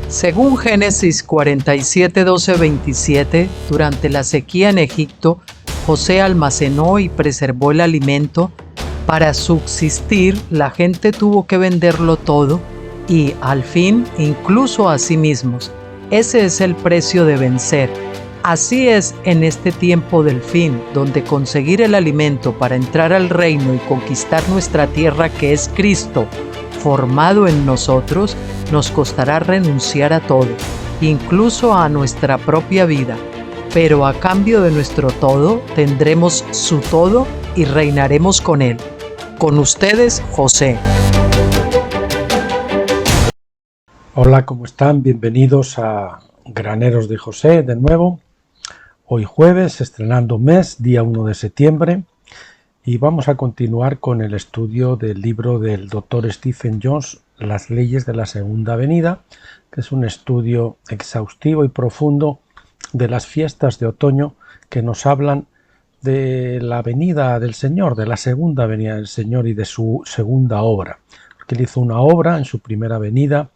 Según Génesis 47, 12, 27, durante la sequía en Egipto, José almacenó y preservó el alimento. Para subsistir, la gente tuvo que venderlo todo y, al fin, incluso a sí mismos. Ese es el precio de vencer. Así es en este tiempo del fin, donde conseguir el alimento para entrar al reino y conquistar nuestra tierra, que es Cristo, formado en nosotros, nos costará renunciar a todo, incluso a nuestra propia vida. Pero a cambio de nuestro todo, tendremos su todo y reinaremos con él. Con ustedes, José. Hola, ¿cómo están? Bienvenidos a Graneros de José de nuevo. Hoy jueves, estrenando mes, día 1 de septiembre, y vamos a continuar con el estudio del libro del Dr. Stephen Jones, Las leyes de la segunda venida, que es un estudio exhaustivo y profundo de las fiestas de otoño que nos hablan de la venida del Señor, de la segunda venida del Señor y de su segunda obra. Porque él hizo una obra en su primera venida,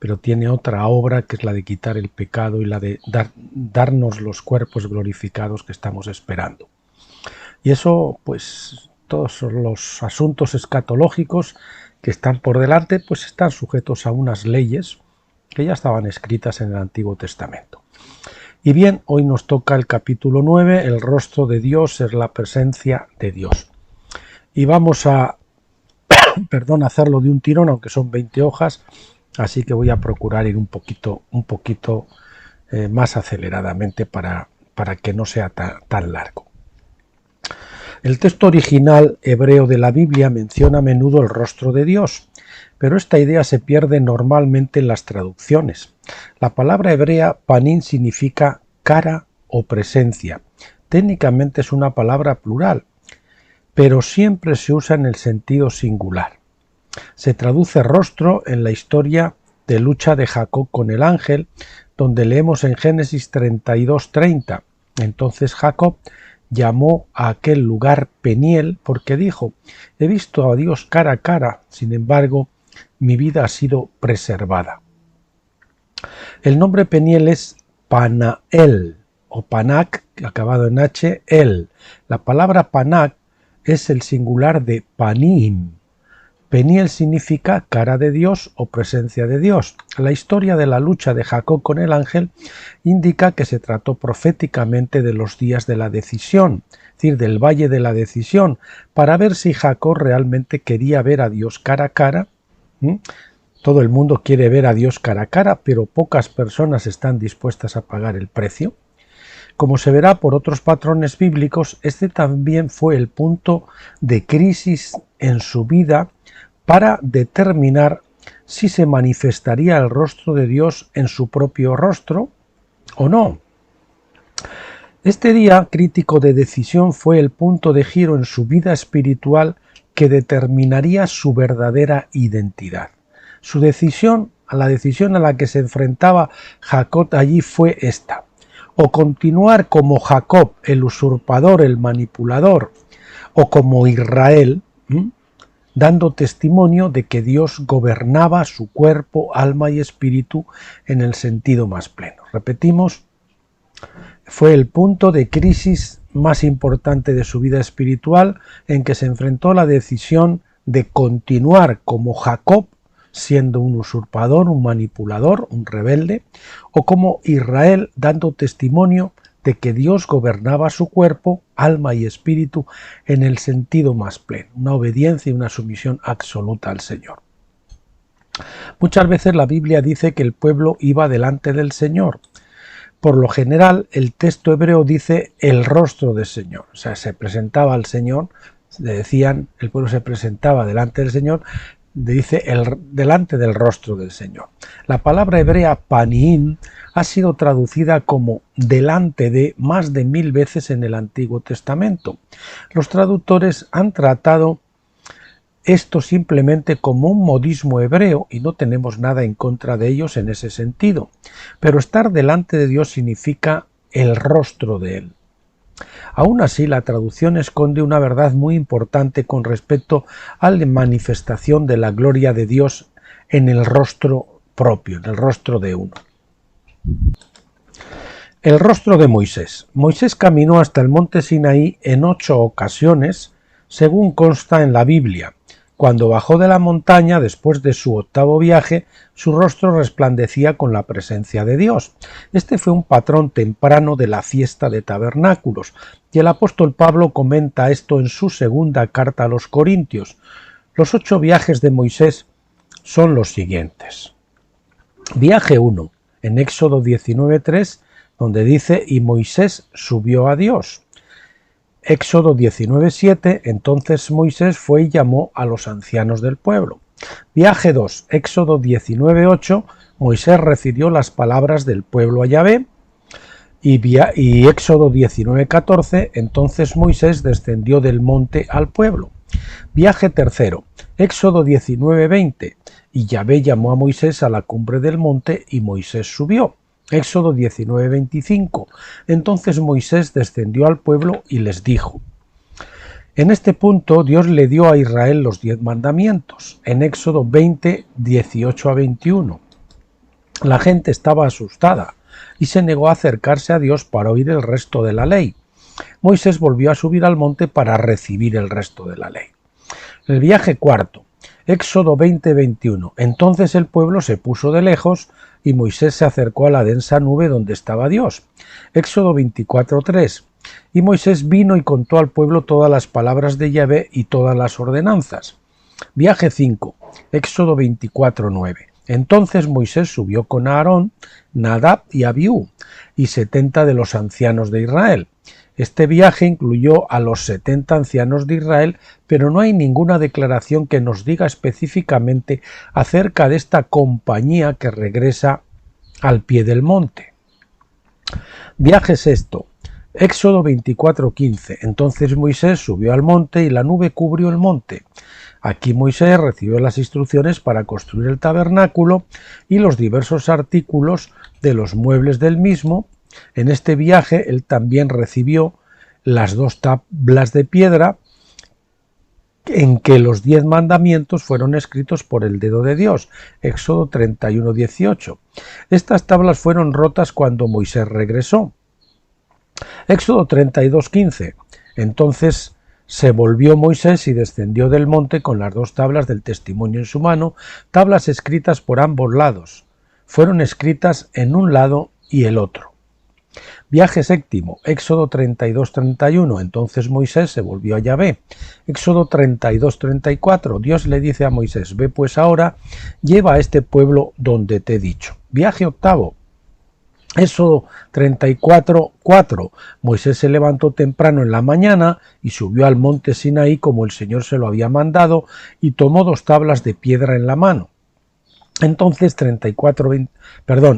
pero tiene otra obra que es la de quitar el pecado y la de darnos los cuerpos glorificados que estamos esperando. Y eso, pues, todos los asuntos escatológicos que están por delante, pues están sujetos a unas leyes que ya estaban escritas en el Antiguo Testamento. Y bien, hoy nos toca el capítulo 9, el rostro de Dios es la presencia de Dios. Y vamos a, hacerlo de un tirón, aunque son 20 hojas, así que voy a procurar ir un poquito más aceleradamente para que no sea tan largo. El texto original hebreo de la Biblia menciona a menudo el rostro de Dios, pero esta idea se pierde normalmente en las traducciones. La palabra hebrea panim significa cara o presencia. Técnicamente es una palabra plural, pero siempre se usa en el sentido singular. Se traduce rostro en la historia de lucha de Jacob con el ángel, donde leemos en Génesis 32:30. Entonces Jacob llamó a aquel lugar Peniel porque dijo: he visto a Dios cara a cara, sin embargo, mi vida ha sido preservada. El nombre Peniel es Panael o Panak, acabado en H, el. La palabra Panak es el singular de Panim. Peniel significa cara de Dios o presencia de Dios. La historia de la lucha de Jacob con el ángel indica que se trató proféticamente de los días de la decisión, es decir, del valle de la decisión, para ver si Jacob realmente quería ver a Dios cara a cara. Todo el mundo quiere ver a Dios cara a cara, pero pocas personas están dispuestas a pagar el precio. Como se verá por otros patrones bíblicos, este también fue el punto de crisis en su vida para determinar si se manifestaría el rostro de Dios en su propio rostro o no. Este día crítico de decisión fue el punto de giro en su vida espiritual que determinaría su verdadera identidad. La decisión a la que se enfrentaba Jacob allí fue esta: o continuar como Jacob, el usurpador, el manipulador, o como Israel, dando testimonio de que Dios gobernaba su cuerpo, alma y espíritu en el sentido más pleno. Repetimos, fue el punto de crisis más importante de su vida espiritual en que se enfrentó a la decisión de continuar como Jacob, siendo un usurpador, un manipulador, un rebelde, o como Israel, dando testimonio de que Dios gobernaba su cuerpo, alma y espíritu en el sentido más pleno, una obediencia y una sumisión absoluta al Señor. Muchas veces la Biblia dice que el pueblo iba delante del Señor. Por lo general, el texto hebreo dice el rostro del Señor, o sea, se presentaba al Señor, le decían, el pueblo se presentaba delante del Señor, dice delante del rostro del Señor. La palabra hebrea panim ha sido traducida como delante de más de 1000 veces en el Antiguo Testamento. Los traductores han tratado esto simplemente como un modismo hebreo y no tenemos nada en contra de ellos en ese sentido. Pero estar delante de Dios significa el rostro de Él. Aún así, la traducción esconde una verdad muy importante con respecto a la manifestación de la gloria de Dios en el rostro propio, en el rostro de uno. El rostro de Moisés. Moisés caminó hasta el monte Sinaí en 8 ocasiones, según consta en la Biblia. Cuando bajó de la montaña, después de su 8º viaje, su rostro resplandecía con la presencia de Dios. Este fue un patrón temprano de la fiesta de tabernáculos, y el apóstol Pablo comenta esto en su 2ª carta a los Corintios. Los 8 viajes de Moisés son los siguientes. Viaje 1, en Éxodo 19:3, donde dice: y Moisés subió a Dios. Éxodo 19:7, entonces Moisés fue y llamó a los ancianos del pueblo. Viaje 2, Éxodo 19:8, Moisés refirió las palabras del pueblo a Yahvé. Y Éxodo 19:14, entonces Moisés descendió del monte al pueblo. Viaje 3, Éxodo 19:20, y Yahvé llamó a Moisés a la cumbre del monte y Moisés subió. Éxodo 19:25, entonces Moisés descendió al pueblo y les dijo. En este punto Dios le dio a Israel los 10 mandamientos, en Éxodo 20, 18 a 21. La gente estaba asustada y se negó a acercarse a Dios para oír el resto de la ley. Moisés volvió a subir al monte para recibir el resto de la ley. El viaje 4, Éxodo 20, 21. Entonces el pueblo se puso de lejos y Moisés se acercó a la densa nube donde estaba Dios. Éxodo 24:3. Y Moisés vino y contó al pueblo todas las palabras de Yahvé y todas las ordenanzas. Viaje 5. Éxodo 24:9. Entonces Moisés subió con Aarón, Nadab y Abiú, y 70 de los ancianos de Israel. Este viaje incluyó a los 70 ancianos de Israel, pero no hay ninguna declaración que nos diga específicamente acerca de esta compañía que regresa al pie del monte. Viaje 6. Éxodo 24:15. Entonces Moisés subió al monte y la nube cubrió el monte. Aquí Moisés recibió las instrucciones para construir el tabernáculo y los diversos artículos de los muebles del mismo. En este viaje él también recibió las 2 tablas de piedra en que los 10 mandamientos fueron escritos por el dedo de Dios. Éxodo 31:18. Estas tablas fueron rotas cuando Moisés regresó. Éxodo 32:15. Entonces se volvió Moisés y descendió del monte con las 2 tablas del testimonio en su mano, tablas escritas por ambos lados. Fueron escritas en un lado y el otro. Viaje 7, Éxodo 32:31. Entonces Moisés se volvió a Yahvé. Éxodo 32:34. Dios le dice a Moisés: ve pues ahora, lleva a este pueblo donde te he dicho. Viaje 8, Éxodo 34:4. Moisés se levantó temprano en la mañana y subió al monte Sinaí como el Señor se lo había mandado y tomó 2 tablas de piedra en la mano. Entonces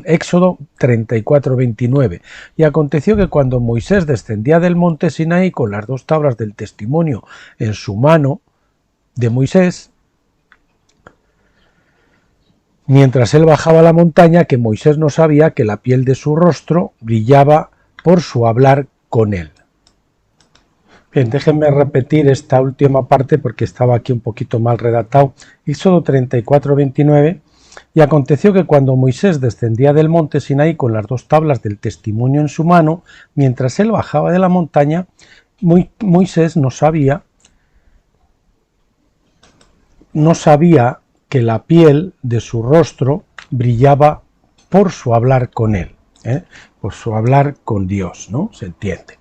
Éxodo 34:29. Y aconteció que cuando Moisés descendía del monte Sinaí con las 2 tablas del testimonio en su mano de Moisés, mientras él bajaba la montaña, que Moisés no sabía que la piel de su rostro brillaba por su hablar con él. Bien, déjenme repetir esta última parte porque estaba aquí un poquito mal redactado. Éxodo 34:29. Y aconteció que cuando Moisés descendía del monte Sinaí con las 2 tablas del testimonio en su mano, mientras él bajaba de la montaña, Moisés no sabía que la piel de su rostro brillaba por su hablar con él, por su hablar con Dios, ¿no? Se entiende.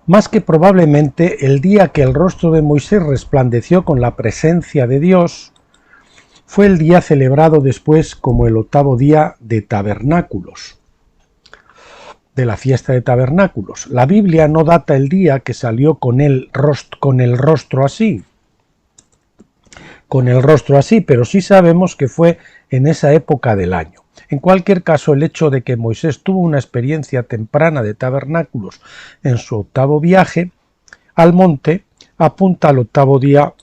Más que probablemente el día que el rostro de Moisés resplandeció con la presencia de Dios fue el día celebrado después como el 8º día de tabernáculos, de la fiesta de tabernáculos. La Biblia no data el día que salió con el rostro así, pero sí sabemos que fue en esa época del año. En cualquier caso, el hecho de que Moisés tuvo una experiencia temprana de tabernáculos en su 8º viaje al monte apunta al 8º día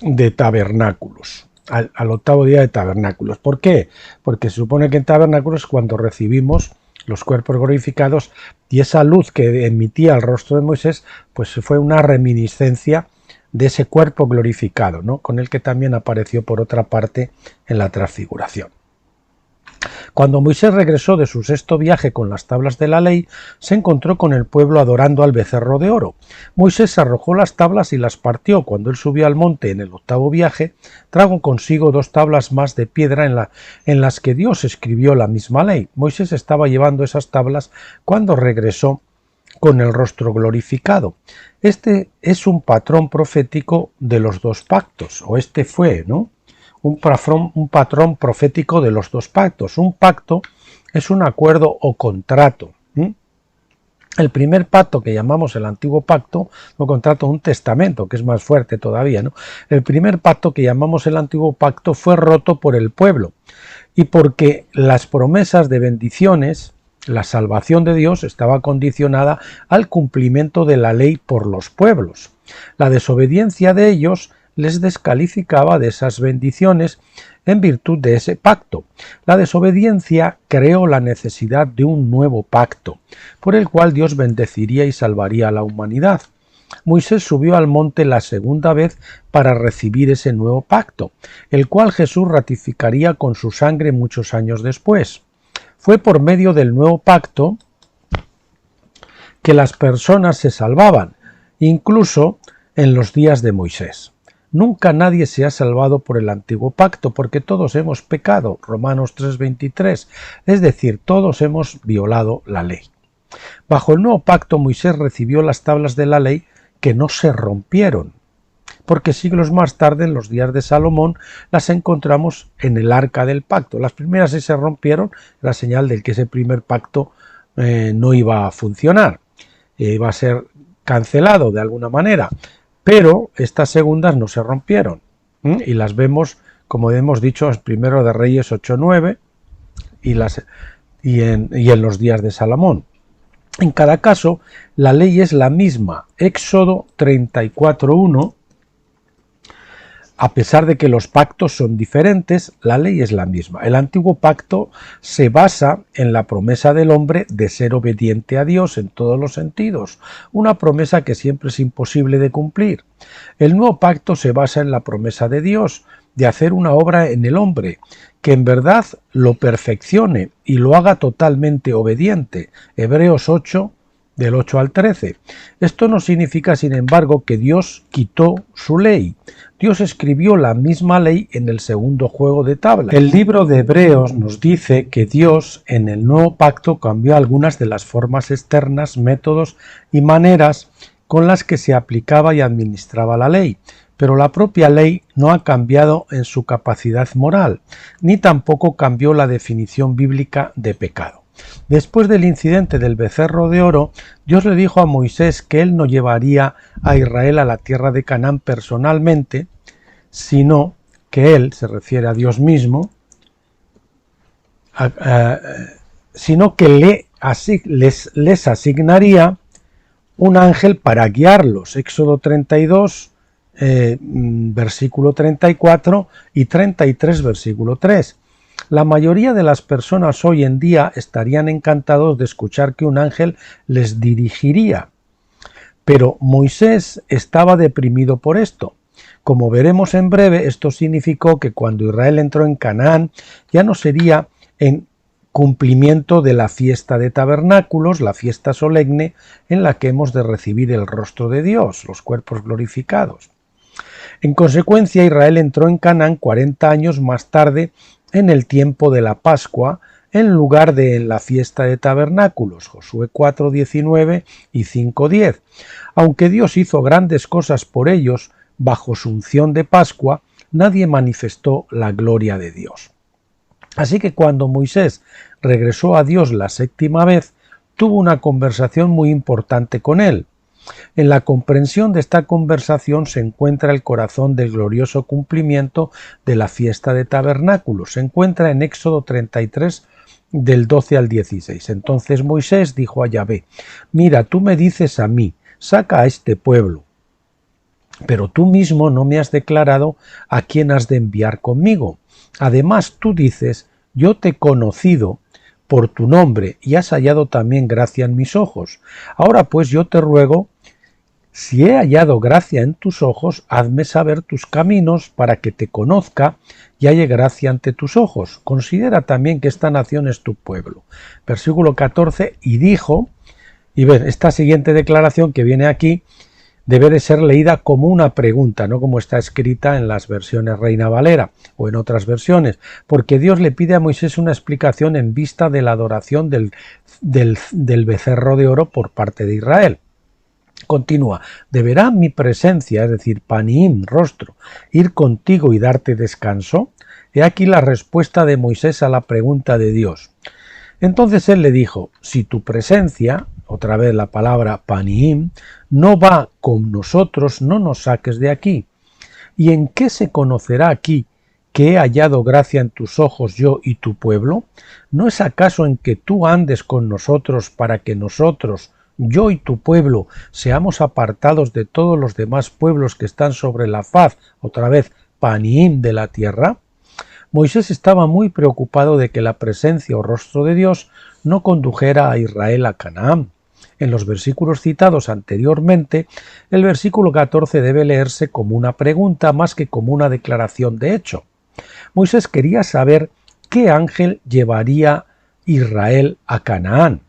de tabernáculos. Al 8º día de tabernáculos. ¿Por qué? Porque se supone que en tabernáculos es cuando recibimos los cuerpos glorificados y esa luz que emitía el rostro de Moisés pues fue una reminiscencia de ese cuerpo glorificado, ¿no? Con el que también apareció por otra parte en la transfiguración. Cuando Moisés regresó de su sexto viaje con las tablas de la ley, se encontró con el pueblo adorando al becerro de oro. Moisés arrojó las tablas y las partió. Cuando él subió al monte en el octavo viaje, trajo consigo 2 tablas más de piedra en las que Dios escribió la misma ley. Moisés estaba llevando esas tablas cuando regresó con el rostro glorificado. Este es un patrón profético de los 2 pactos, o este fue, ¿no? Un patrón profético de los 2 pactos. Un pacto es un acuerdo o contrato. El primer pacto que llamamos el antiguo pacto, o contrato, un testamento, que es más fuerte todavía, ¿no? El primer pacto que llamamos el antiguo pacto fue roto por el pueblo y porque las promesas de bendiciones, la salvación de Dios estaba condicionada al cumplimiento de la ley por los pueblos. La desobediencia de ellos les descalificaba de esas bendiciones en virtud de ese pacto. La desobediencia creó la necesidad de un nuevo pacto, por el cual Dios bendeciría y salvaría a la humanidad. Moisés subió al monte la segunda vez para recibir ese nuevo pacto, el cual Jesús ratificaría con su sangre muchos años después. Fue por medio del nuevo pacto que las personas se salvaban, incluso en los días de Moisés. Nunca nadie se ha salvado por el antiguo pacto, porque todos hemos pecado, Romanos 3:23, es decir, todos hemos violado la ley. Bajo el nuevo pacto Moisés recibió las tablas de la ley que no se rompieron, porque siglos más tarde, en los días de Salomón, las encontramos en el arca del pacto. Las primeras sí se rompieron, la señal de que ese primer pacto no iba a funcionar, iba a ser cancelado de alguna manera. Pero estas segundas no se rompieron y las vemos, como hemos dicho, en Primero de Reyes 8:9 y en los días de Salomón. En cada caso, la ley es la misma. Éxodo 34:1, a pesar de que los pactos son diferentes, la ley es la misma. El antiguo pacto se basa en la promesa del hombre de ser obediente a Dios en todos los sentidos, una promesa que siempre es imposible de cumplir. El nuevo pacto se basa en la promesa de Dios de hacer una obra en el hombre, que en verdad lo perfeccione y lo haga totalmente obediente. Hebreos 8, del 8 al 13. Esto no significa, sin embargo, que Dios quitó su ley. Dios escribió la misma ley en el segundo juego de tablas. El libro de Hebreos nos dice que Dios en el nuevo pacto cambió algunas de las formas externas, métodos y maneras con las que se aplicaba y administraba la ley, pero la propia ley no ha cambiado en su capacidad moral, ni tampoco cambió la definición bíblica de pecado. Después del incidente del becerro de oro, Dios le dijo a Moisés que él no llevaría a Israel a la tierra de Canaán personalmente, sino que él, se refiere a Dios mismo, sino que les asignaría un ángel para guiarlos. Éxodo 32, versículo 34 y 33, versículo 3. La mayoría de las personas hoy en día estarían encantados de escuchar que un ángel les dirigiría, pero Moisés estaba deprimido por esto. Como veremos en breve, esto significó que cuando Israel entró en Canaán ya no sería en cumplimiento de la fiesta de tabernáculos, la fiesta solemne en la que hemos de recibir el rostro de Dios, los cuerpos glorificados. En consecuencia, Israel entró en Canaán 40 años más tarde, en el tiempo de la Pascua, en lugar de en la fiesta de tabernáculos, Josué 4:19 y 5:10. Aunque Dios hizo grandes cosas por ellos, bajo su unción de Pascua, nadie manifestó la gloria de Dios. Así que cuando Moisés regresó a Dios la séptima vez, tuvo una conversación muy importante con él. En la comprensión de esta conversación se encuentra el corazón del glorioso cumplimiento de la fiesta de tabernáculos. Se encuentra en Éxodo 33, del 12 al 16. Entonces Moisés dijo a Yahvé: mira, tú me dices a mí, saca a este pueblo, pero tú mismo no me has declarado a quién has de enviar conmigo. Además tú dices: yo te he conocido por tu nombre y has hallado también gracia en mis ojos. Ahora pues yo te ruego si he hallado gracia en tus ojos, hazme saber tus caminos para que te conozca y halle gracia ante tus ojos. Considera también que esta nación es tu pueblo. Versículo 14, y dijo, y ven, esta siguiente declaración que viene aquí debe de ser leída como una pregunta, no como está escrita en las versiones Reina Valera o en otras versiones, porque Dios le pide a Moisés una explicación en vista de la adoración del becerro de oro por parte de Israel. Continúa, ¿deberá mi presencia, es decir, panim, rostro, ir contigo y darte descanso? He aquí la respuesta de Moisés a la pregunta de Dios. Entonces él le dijo, si tu presencia, otra vez la palabra panim, no va con nosotros, no nos saques de aquí. ¿Y en qué se conocerá aquí que he hallado gracia en tus ojos yo y tu pueblo? ¿No es acaso en que tú andes con nosotros para que nosotros, yo y tu pueblo, seamos apartados de todos los demás pueblos que están sobre la faz, otra vez, panim de la tierra? Moisés estaba muy preocupado de que la presencia o rostro de Dios no condujera a Israel a Canaán. En los versículos citados anteriormente, el versículo 14 debe leerse como una pregunta más que como una declaración de hecho. Moisés quería saber qué ángel llevaría Israel a Canaán.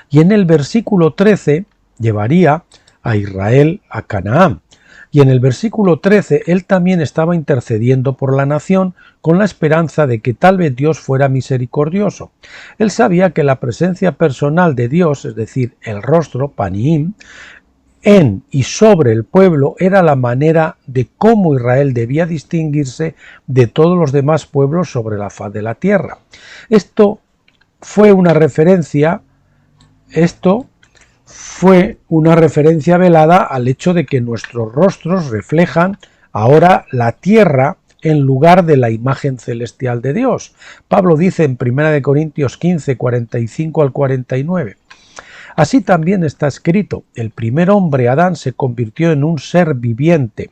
Y en el versículo 13 llevaría a Israel a Canaán. Y en el versículo 13 él también estaba intercediendo por la nación con la esperanza de que tal vez Dios fuera misericordioso. Él sabía que la presencia personal de Dios, es decir, el rostro, panim, en y sobre el pueblo era la manera de cómo Israel debía distinguirse de todos los demás pueblos sobre la faz de la tierra. Esto fue una referencia velada al hecho de que nuestros rostros reflejan ahora la tierra en lugar de la imagen celestial de Dios. Pablo dice en 1 Corintios 15, 45 al 49. Así también está escrito, el primer hombre, Adán, se convirtió en un ser viviente.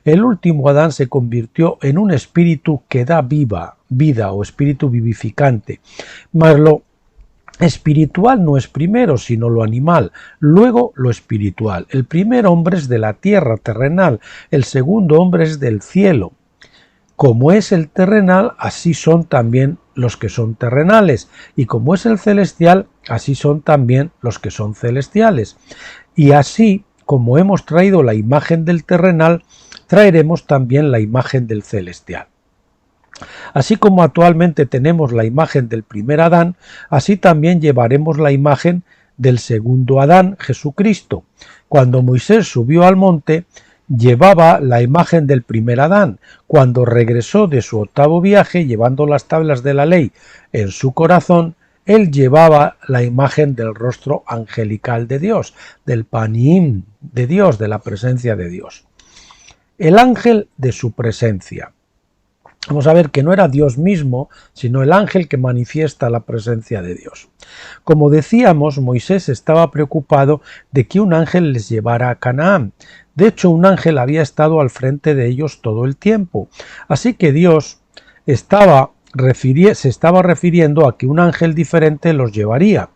El último Adán se convirtió en un espíritu que da vida o espíritu vivificante. Mas lo espiritual no es primero, sino lo animal, luego lo espiritual. El primer hombre es de la tierra terrenal, el segundo hombre es del cielo. Como es el terrenal, así son también los que son terrenales, y como es el celestial, así son también los que son celestiales. Y así, como hemos traído la imagen del terrenal, traeremos también la imagen del celestial. Así como actualmente tenemos la imagen del primer Adán, así también llevaremos la imagen del segundo Adán, Jesucristo. Cuando Moisés subió al monte, llevaba la imagen del primer Adán. Cuando regresó de su octavo viaje, llevando las tablas de la ley en su corazón, él llevaba la imagen del rostro angelical de Dios, del panim de Dios, de la presencia de Dios. El ángel de su presencia. Vamos a ver que no era Dios mismo, sino el ángel que manifiesta la presencia de Dios. Como decíamos, Moisés estaba preocupado de que un ángel les llevara a Canaán. De hecho, un ángel había estado al frente de ellos todo el tiempo. Así que Dios se estaba refiriendo a que un ángel diferente los llevaría.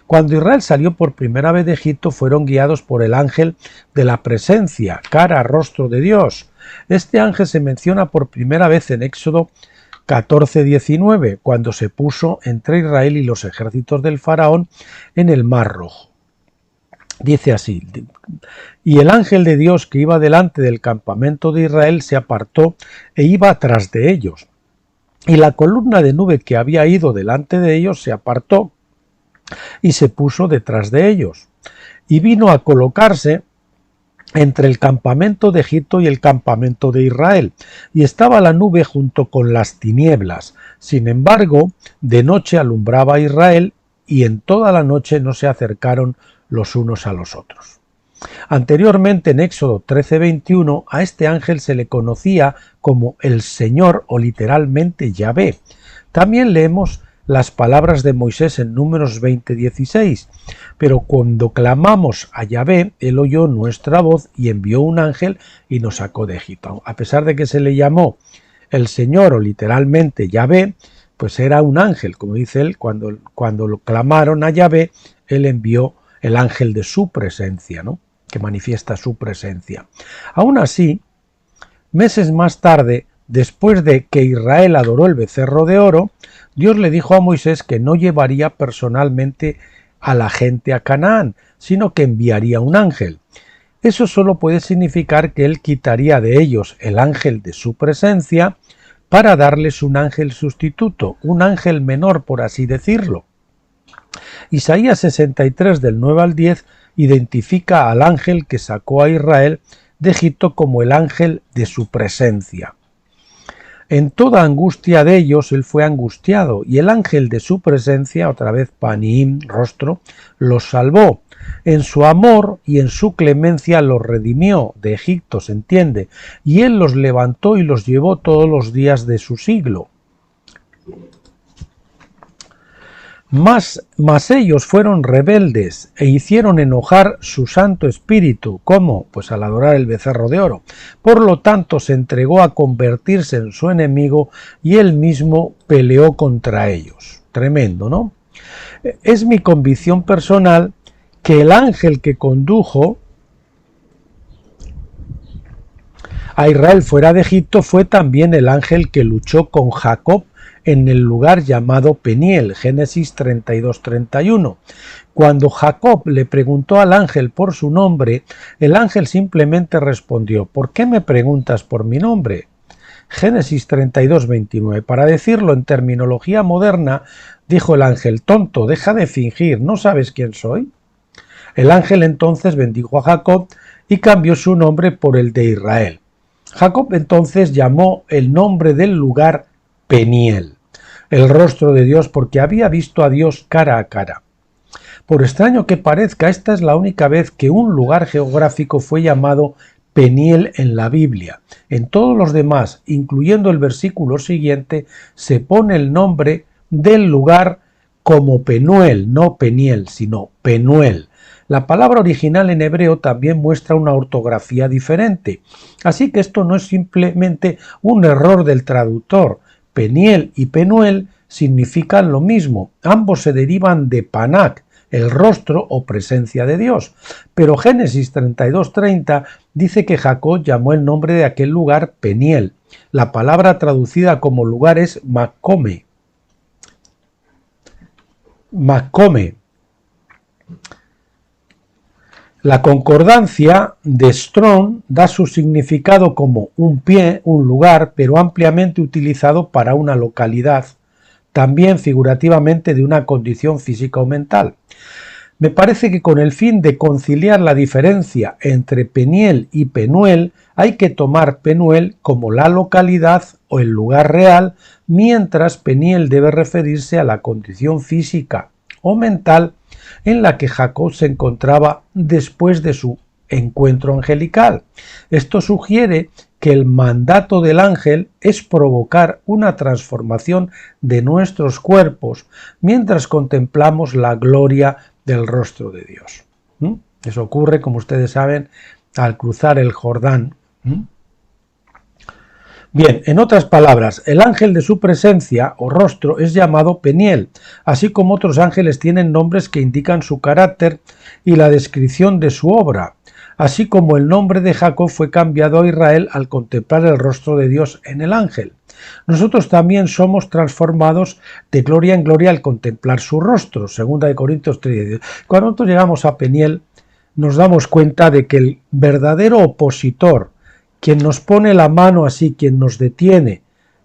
Cuando Israel salió por primera vez de Egipto, fueron guiados por el ángel de la presencia, cara a rostro de Dios. Este ángel se menciona por primera vez en Éxodo 14:19, cuando se puso entre Israel y los ejércitos del faraón en el Mar Rojo. Dice así, y el ángel de Dios que iba delante del campamento de Israel se apartó e iba tras de ellos. Y la columna de nube que había ido delante de ellos se apartó y se puso detrás de ellos. Y vino a colocarse entre el campamento de Egipto y el campamento de Israel, y estaba la nube junto con las tinieblas. Sin embargo, de noche alumbraba a Israel, y en toda la noche no se acercaron los unos a los otros. Anteriormente, en Éxodo 13:21, a este ángel se le conocía como el Señor o literalmente Yahvé. También leemos las palabras de Moisés en Números 20:16, pero cuando clamamos a Yahvé, él oyó nuestra voz y envió un ángel y nos sacó de Egipto. A pesar de que se le llamó el Señor o literalmente Yahvé, pues era un ángel, como dice él, cuando lo clamaron a Yahvé, él envió el ángel de su presencia, ¿no? que manifiesta su presencia. Aún así, meses más tarde, después de que Israel adoró el becerro de oro, Dios le dijo a Moisés que no llevaría personalmente a la gente a Canaán, sino que enviaría un ángel. Eso solo puede significar que él quitaría de ellos el ángel de su presencia para darles un ángel sustituto, un ángel menor, por así decirlo. Isaías 63 del 9 al 10 identifica al ángel que sacó a Israel de Egipto como el ángel de su presencia. En toda angustia de ellos él fue angustiado, y el ángel de su presencia, otra vez Panim, rostro, los salvó. En su amor y en su clemencia los redimió de Egipto, se entiende, y él los levantó y los llevó todos los días de su siglo. Mas ellos fueron rebeldes e hicieron enojar su Santo Espíritu. ¿Cómo? Pues al adorar el becerro de oro. Por lo tanto se entregó a convertirse en su enemigo y él mismo peleó contra ellos. Tremendo, ¿no? Es mi convicción personal que el ángel que condujo a Israel fuera de Egipto fue también el ángel que luchó con Jacob en el lugar llamado Peniel, Génesis 32-31. Cuando Jacob le preguntó al ángel por su nombre, el ángel simplemente respondió: ¿por qué me preguntas por mi nombre? Génesis 32-29. Para decirlo en terminología moderna, dijo el ángel: tonto, deja de fingir, ¿no sabes quién soy? El ángel entonces bendijo a Jacob y cambió su nombre por el de Israel. Jacob entonces llamó el nombre del lugar Peniel, el rostro de Dios, porque había visto a Dios cara a cara. Por extraño que parezca, esta es la única vez que un lugar geográfico fue llamado Peniel en la Biblia. En todos los demás, incluyendo el versículo siguiente, se pone el nombre del lugar como Penuel, no Peniel, sino Penuel. La palabra original en hebreo también muestra una ortografía diferente, así que esto no es simplemente un error del traductor. Peniel y Penuel significan lo mismo, ambos se derivan de Panak, el rostro o presencia de Dios, pero Génesis 32:30 dice que Jacob llamó el nombre de aquel lugar Peniel. La palabra traducida como lugar es Makome. Makome. La concordancia de Strong da su significado como un pie, un lugar, pero ampliamente utilizado para una localidad, también figurativamente de una condición física o mental. Me parece que con el fin de conciliar la diferencia entre Peniel y Penuel, hay que tomar Penuel como la localidad o el lugar real, mientras Peniel debe referirse a la condición física o mental en la que Jacob se encontraba después de su encuentro angelical. Esto sugiere que el mandato del ángel es provocar una transformación de nuestros cuerpos mientras contemplamos la gloria del rostro de Dios. Eso ocurre, como ustedes saben, al cruzar el Jordán. Bien, en otras palabras, el ángel de su presencia o rostro es llamado Peniel, así como otros ángeles tienen nombres que indican su carácter y la descripción de su obra, así como el nombre de Jacob fue cambiado a Israel al contemplar el rostro de Dios en el ángel. Nosotros también somos transformados de gloria en gloria al contemplar su rostro, 2 Corintios 3. Cuando nosotros llegamos a Peniel, nos damos cuenta de que el verdadero opositor, quien nos pone la mano así, quien nos detiene,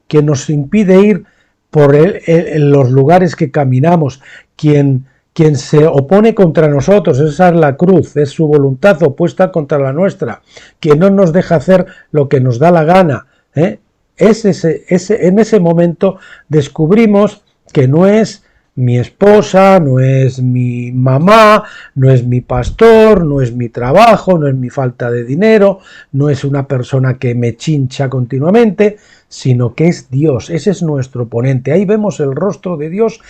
quien nos impide ir por en los lugares que caminamos, quien se opone contra nosotros, esa es la cruz, es su voluntad opuesta contra la nuestra, quien no nos deja hacer lo que nos da la gana. En ese momento descubrimos que no es mi esposa, no es mi mamá, no es mi pastor, no es mi trabajo, no es mi falta de dinero, no es una persona que me chincha continuamente, sino que es Dios. Ese es nuestro oponente. Ahí vemos el rostro de Dios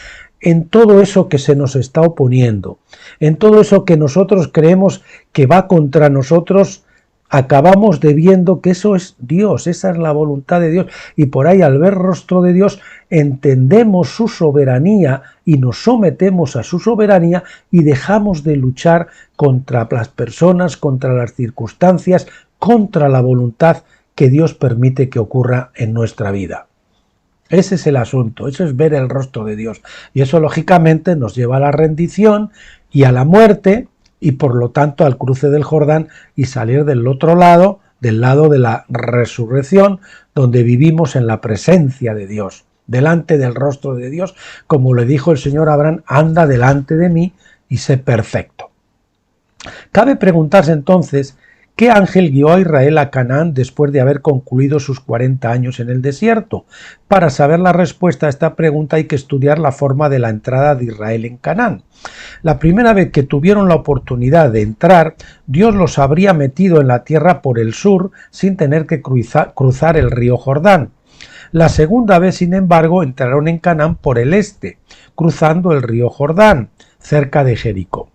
en todo eso que se nos está oponiendo, en todo eso que nosotros creemos que va contra nosotros acabamos de viendo que eso es Dios, esa es la voluntad de Dios, y por ahí al ver rostro de Dios entendemos su soberanía y nos sometemos a su soberanía y dejamos de luchar contra las personas, contra las circunstancias, contra la voluntad que Dios permite que ocurra en nuestra vida. Ese es el asunto, eso es ver el rostro de Dios, y eso lógicamente nos lleva a la rendición y a la muerte, y por lo tanto al cruce del Jordán y salir del otro lado, del lado de la resurrección, donde vivimos en la presencia de Dios, delante del rostro de Dios, como le dijo el Señor a Abraham: anda delante de mí y sé perfecto. Cabe preguntarse entonces, ¿qué ángel guió a Israel a Canaán después de haber concluido sus 40 años en el desierto? Para saber la respuesta a esta pregunta hay que estudiar la forma de la entrada de Israel en Canaán. La primera vez que tuvieron la oportunidad de entrar, Dios los habría metido en la tierra por el sur sin tener que cruzar el río Jordán. La segunda vez, sin embargo, entraron en Canaán por el este, cruzando el río Jordán, cerca de Jericó.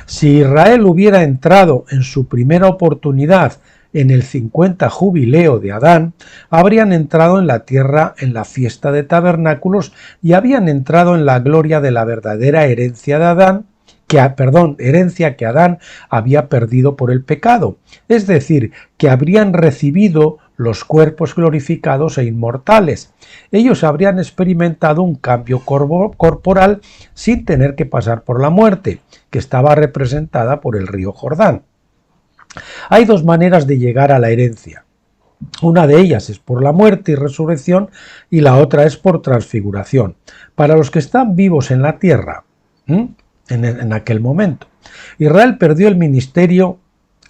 Si Israel hubiera entrado en su primera oportunidad en el 50 jubileo de Adán, habrían entrado en la tierra en la fiesta de tabernáculos y habían entrado en la gloria de la verdadera herencia de Adán, herencia que Adán había perdido por el pecado, es decir, que habrían recibido los cuerpos glorificados e inmortales. Ellos habrían experimentado un cambio corporal sin tener que pasar por la muerte, que estaba representada por el río Jordán. Hay dos maneras de llegar a la herencia. Una de ellas es por la muerte y resurrección y la otra es por transfiguración. Para los que están vivos en la tierra, en aquel momento, Israel perdió el ministerio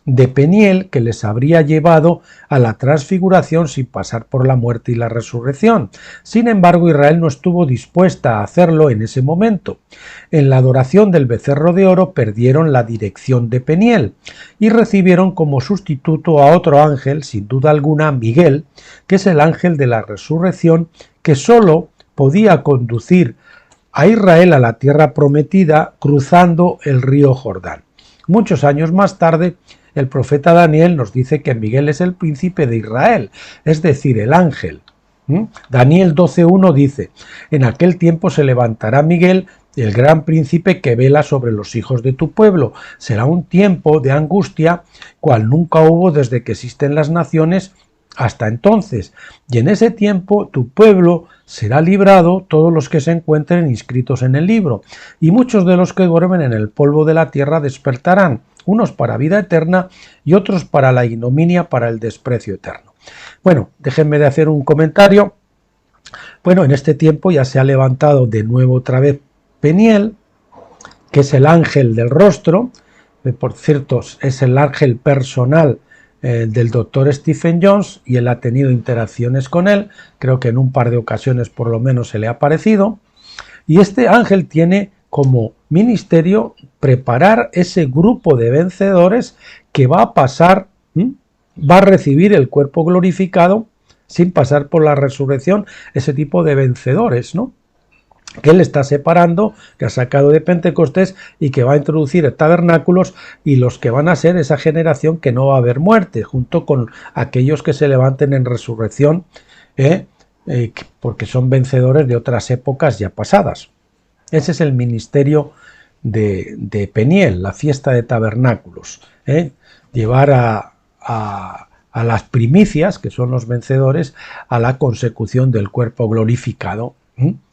de Peniel, que les habría llevado a la transfiguración sin pasar por la muerte y la resurrección. Sin embargo, Israel no estuvo dispuesta a hacerlo en ese momento. En la adoración del becerro de oro perdieron la dirección de Peniel y recibieron como sustituto a otro ángel, sin duda alguna Miguel, que es el ángel de la resurrección, que sólo podía conducir a Israel a la tierra prometida cruzando el río Jordán. Muchos años más tarde, el profeta Daniel nos dice que Miguel es el príncipe de Israel, es decir, el ángel. Daniel 12:1 dice: en aquel tiempo se levantará Miguel, el gran príncipe que vela sobre los hijos de tu pueblo. Será un tiempo de angustia, cual nunca hubo desde que existen las naciones hasta entonces, y en ese tiempo tu pueblo será librado, todos los que se encuentren inscritos en el libro, y muchos de los que duermen en el polvo de la tierra despertarán, unos para vida eterna y otros para la ignominia, para el desprecio eterno. Bueno, déjenme de hacer un comentario. Bueno, en este tiempo ya se ha levantado de nuevo otra vez Peniel, que es el ángel del rostro, por cierto, es el ángel personal del doctor Stephen Jones, y él ha tenido interacciones con él, creo que en un par de ocasiones por lo menos se le ha aparecido, y este ángel tiene como ministerio preparar ese grupo de vencedores que va a pasar, va a recibir el cuerpo glorificado sin pasar por la resurrección, ese tipo de vencedores, ¿no?, que él está separando, que ha sacado de Pentecostés y que va a introducir tabernáculos, y los que van a ser esa generación que no va a haber muerte, junto con aquellos que se levanten en resurrección, porque son vencedores de otras épocas ya pasadas. Ese es el ministerio de Peniel, la fiesta de tabernáculos, llevar a las primicias, que son los vencedores, a la consecución del cuerpo glorificado,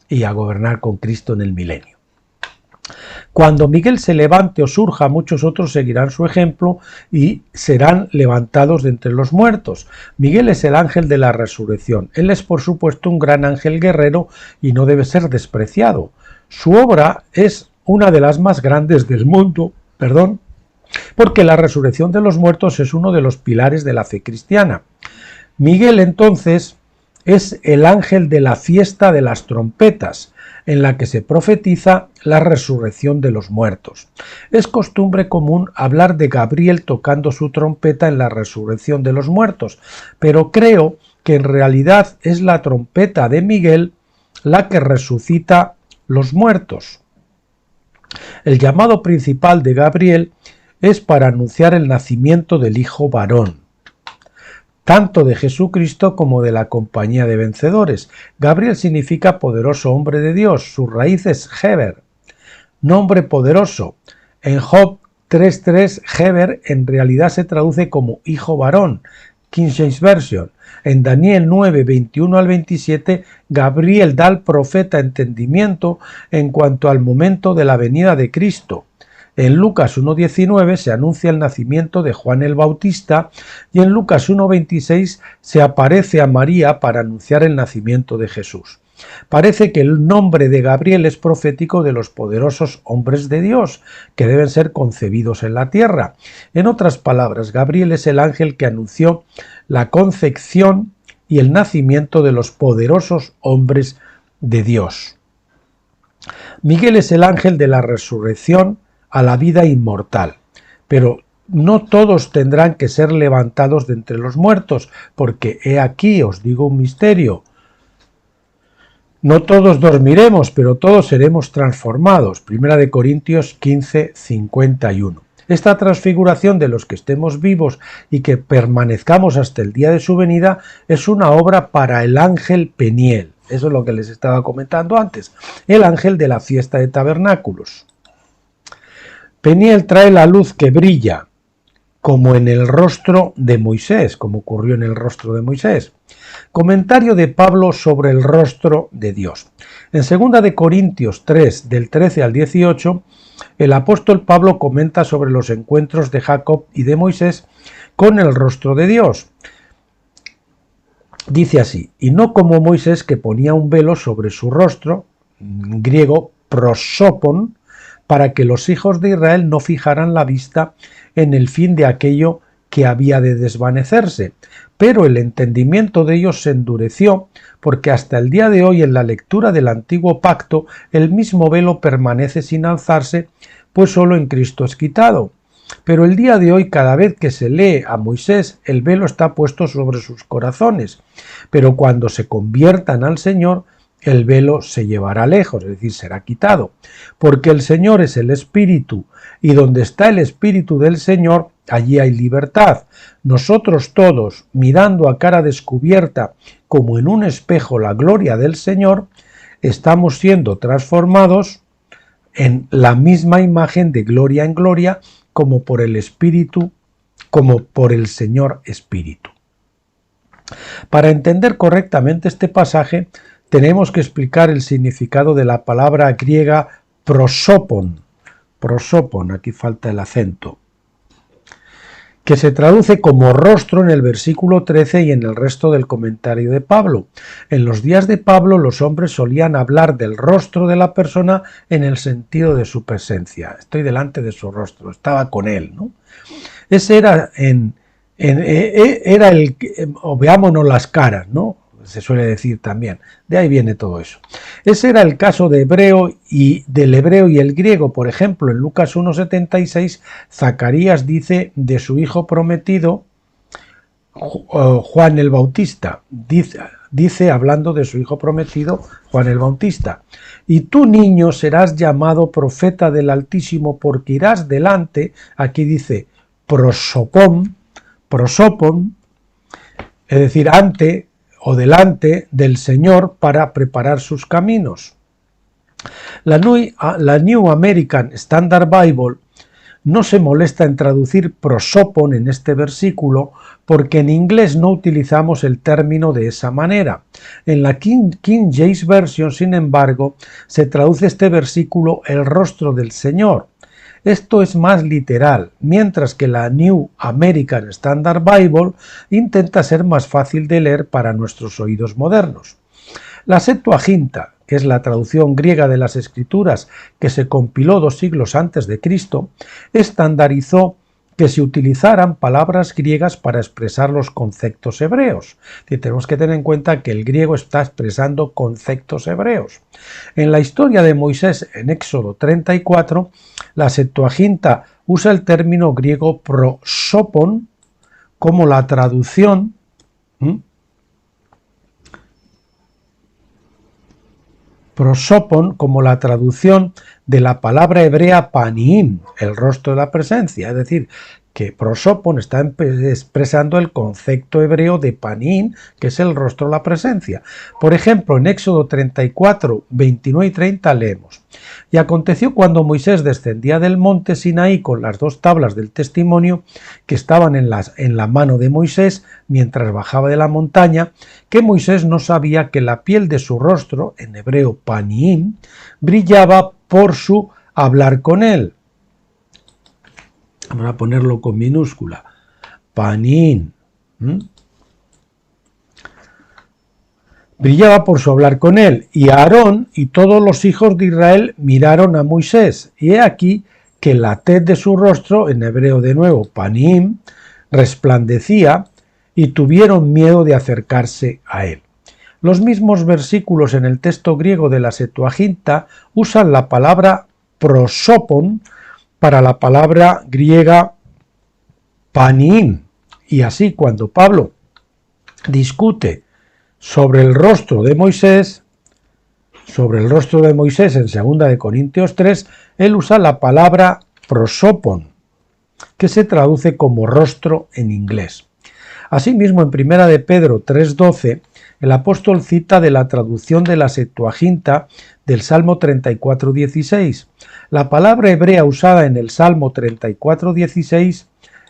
y a gobernar con Cristo en el milenio. Cuando Miguel se levante o surja, muchos otros seguirán su ejemplo y serán levantados de entre los muertos. Miguel es el ángel de la resurrección. Él es, por supuesto, un gran ángel guerrero y no debe ser despreciado. Su obra es una de las más grandes del mundo, porque la resurrección de los muertos es uno de los pilares de la fe cristiana. Miguel, entonces, es el ángel de la fiesta de las trompetas, en la que se profetiza la resurrección de los muertos. Es costumbre común hablar de Gabriel tocando su trompeta en la resurrección de los muertos, pero creo que en realidad es la trompeta de Miguel la que resucita los muertos. El llamado principal de Gabriel es para anunciar el nacimiento del Hijo varón, tanto de Jesucristo como de la compañía de vencedores. Gabriel significa poderoso hombre de Dios, su raíz es Heber, nombre poderoso. En Job 3.3, Heber en realidad se traduce como hijo varón, King James Version. En Daniel 9, 21 al 27, Gabriel da al profeta entendimiento en cuanto al momento de la venida de Cristo. En Lucas 1.19 se anuncia el nacimiento de Juan el Bautista y en Lucas 1.26 se aparece a María para anunciar el nacimiento de Jesús. Parece que el nombre de Gabriel es profético de los poderosos hombres de Dios que deben ser concebidos en la tierra. En otras palabras, Gabriel es el ángel que anunció la concepción y el nacimiento de los poderosos hombres de Dios. Miguel es el ángel de la resurrección a la vida inmortal, pero no todos tendrán que ser levantados de entre los muertos, porque he aquí os digo un misterio. No todos dormiremos, pero todos seremos transformados. Primera de Corintios 15, 51. Esta transfiguración de los que estemos vivos y que permanezcamos hasta el día de su venida es una obra para el ángel Peniel. Eso es lo que les estaba comentando antes. El ángel de la fiesta de tabernáculos. Peniel trae la luz que brilla, como en el rostro de Moisés, como ocurrió en el rostro de Moisés. Comentario de Pablo sobre el rostro de Dios. En 2 de Corintios 3, del 13 al 18, el apóstol Pablo comenta sobre los encuentros de Jacob y de Moisés con el rostro de Dios. Dice así: y no como Moisés, que ponía un velo sobre su rostro, en griego prosopon, para que los hijos de Israel no fijaran la vista en el fin de aquello que había de desvanecerse. Pero el entendimiento de ellos se endureció, porque hasta el día de hoy en la lectura del antiguo pacto el mismo velo permanece sin alzarse, pues solo en Cristo es quitado. Pero el día de hoy, cada vez que se lee a Moisés, el velo está puesto sobre sus corazones. Pero cuando se conviertan al Señor, el velo se llevará lejos, es decir, será quitado. Porque el Señor es el Espíritu, y donde está el Espíritu del Señor, allí hay libertad. Nosotros todos, mirando a cara descubierta, como en un espejo, la gloria del Señor, estamos siendo transformados en la misma imagen de gloria en gloria, como por el Espíritu, como por el Señor Espíritu. Para entender correctamente este pasaje, tenemos que explicar el significado de la palabra griega prosopon. Prosopon, aquí falta el acento, que se traduce como rostro en el versículo 13 y en el resto del comentario de Pablo. En los días de Pablo los hombres solían hablar del rostro de la persona en el sentido de su presencia. Estoy delante de su rostro, estaba con él, ¿no? Ese era era el, o veámonos las caras, ¿no? Se suele decir también. De ahí viene todo eso. Ese era el caso de del hebreo y el griego. Por ejemplo, en Lucas 1.76, Zacarías dice de su hijo prometido, Juan el Bautista. Dice hablando de su hijo prometido, Juan el Bautista: y tú, niño, serás llamado profeta del Altísimo, porque irás delante, aquí dice prosopon, es decir, ante o delante del Señor para preparar sus caminos. La New American Standard Bible no se molesta en traducir prosopon en este versículo porque en inglés no utilizamos el término de esa manera. En la King James Version, sin embargo, se traduce este versículo el rostro del Señor. Esto es más literal, mientras que la New American Standard Bible intenta ser más fácil de leer para nuestros oídos modernos. La Septuaginta, que es la traducción griega de las Escrituras que se compiló 2 siglos antes de Cristo, estandarizó que se utilizaran palabras griegas para expresar los conceptos hebreos. Y tenemos que tener en cuenta que el griego está expresando conceptos hebreos. En la historia de Moisés en Éxodo 34, la Septuaginta usa el término griego prosopon como la traducción prosopon como la traducción de la palabra hebrea panim, el rostro de la presencia, es decir, que prosopon está expresando el concepto hebreo de panim, que es el rostro de la presencia. Por ejemplo, en Éxodo 34, 29 y 30 leemos: y aconteció cuando Moisés descendía del monte Sinaí con las 2 tablas del testimonio que estaban en la mano de Moisés mientras bajaba de la montaña, que Moisés no sabía que la piel de su rostro, en hebreo panim, brillaba por su hablar con él. Vamos a ponerlo con minúscula. Panim. Brillaba por su hablar con él. Y Aarón y todos los hijos de Israel miraron a Moisés. Y he aquí que la tez de su rostro, en hebreo de nuevo, panim, resplandecía, y tuvieron miedo de acercarse a él. Los mismos versículos en el texto griego de la Septuaginta usan la palabra prosopon para la palabra griega panim. Y así, cuando Pablo discute sobre el rostro de Moisés en 2 Corintios 3, él usa la palabra prosopon, que se traduce como rostro en inglés. Asimismo, en 1 de Pedro 3:12, el apóstol cita de la traducción de la Septuaginta del Salmo 34:16. La palabra hebrea usada en el Salmo 34:16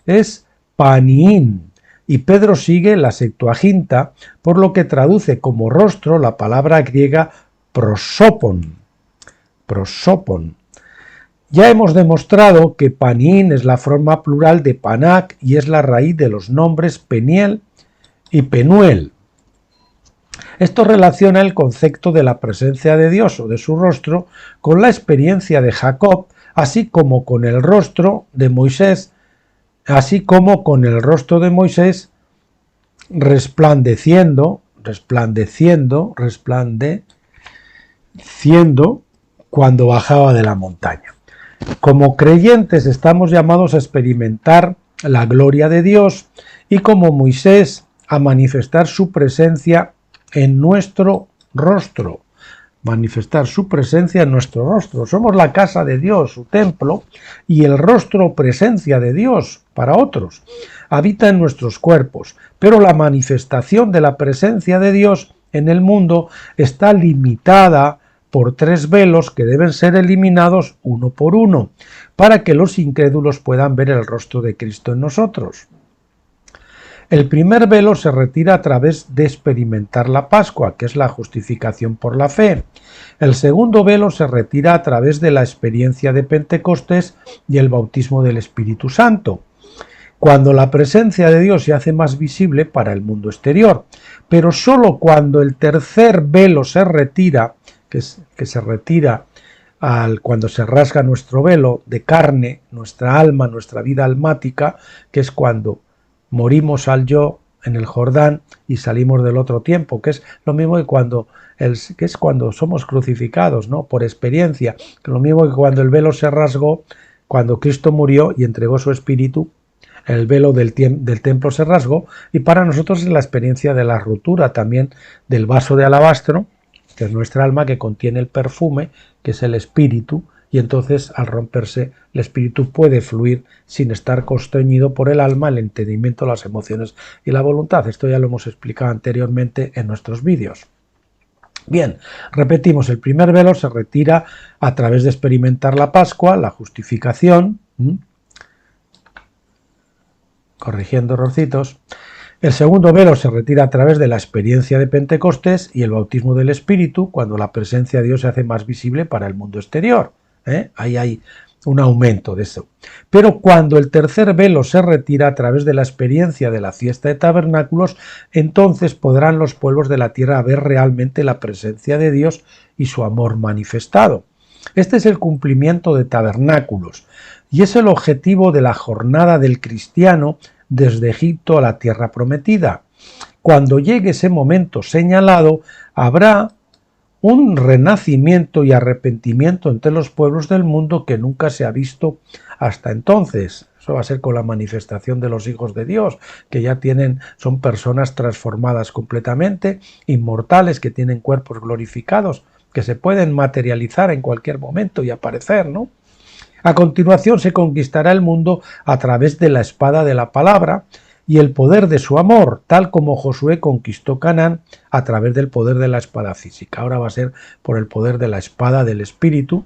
es panim, y Pedro sigue la Septuaginta, por lo que traduce como rostro la palabra griega prosopon. Prosopon. Ya hemos demostrado que panim es la forma plural de Panac y es la raíz de los nombres Peniel y Penuel. Esto relaciona el concepto de la presencia de Dios o de su rostro con la experiencia de Jacob, así como con el rostro de Moisés, resplandeciendo cuando bajaba de la montaña. Como creyentes estamos llamados a experimentar la gloria de Dios y como Moisés a manifestar su presencia en nuestro rostro. Somos la casa de Dios, su templo, y el rostro o presencia de Dios para otros. Habita en nuestros cuerpos, pero la manifestación de la presencia de Dios en el mundo está limitada por 3 velos que deben ser eliminados uno por uno, para que los incrédulos puedan ver el rostro de Cristo en nosotros. El primer velo se retira a través de experimentar la Pascua, que es la justificación por la fe. El segundo velo se retira a través de la experiencia de Pentecostés y el bautismo del Espíritu Santo, cuando la presencia de Dios se hace más visible para el mundo exterior. Pero solo cuando el tercer velo se retira, cuando se rasga nuestro velo de carne, nuestra alma, nuestra vida almática, que es cuando morimos al yo en el Jordán y salimos del otro tiempo, que es lo mismo que cuando somos crucificados, ¿no? Por experiencia, que lo mismo que cuando el velo se rasgó, cuando Cristo murió y entregó su espíritu, el velo del templo se rasgó, y para nosotros es la experiencia de la ruptura también del vaso de alabastro, que es nuestra alma, que contiene el perfume, que es el espíritu, y entonces al romperse el espíritu puede fluir sin estar constreñido por el alma, el entendimiento, las emociones y la voluntad. Esto ya lo hemos explicado anteriormente en nuestros vídeos. Bien, repetimos, el primer velo se retira a través de experimentar la Pascua, la justificación, corrigiendo errorcitos. El segundo velo se retira a través de la experiencia de Pentecostés y el bautismo del Espíritu, cuando la presencia de Dios se hace más visible para el mundo exterior. Ahí hay un aumento de eso. Pero cuando el tercer velo se retira a través de la experiencia de la fiesta de tabernáculos, entonces podrán los pueblos de la tierra ver realmente la presencia de Dios y su amor manifestado. Este es el cumplimiento de tabernáculos y es el objetivo de la jornada del cristiano desde Egipto a la tierra prometida. Cuando llegue ese momento señalado, habrá un renacimiento y arrepentimiento entre los pueblos del mundo que nunca se ha visto hasta entonces. Eso va a ser con la manifestación de los hijos de Dios, que ya son personas transformadas completamente, inmortales, que tienen cuerpos glorificados. que se pueden materializar en cualquier momento y aparecer, ¿no? A continuación se conquistará el mundo a través de la espada de la palabra y el poder de su amor, tal como Josué conquistó Canaán a través del poder de la espada física. Ahora va a ser por el poder de la espada del Espíritu,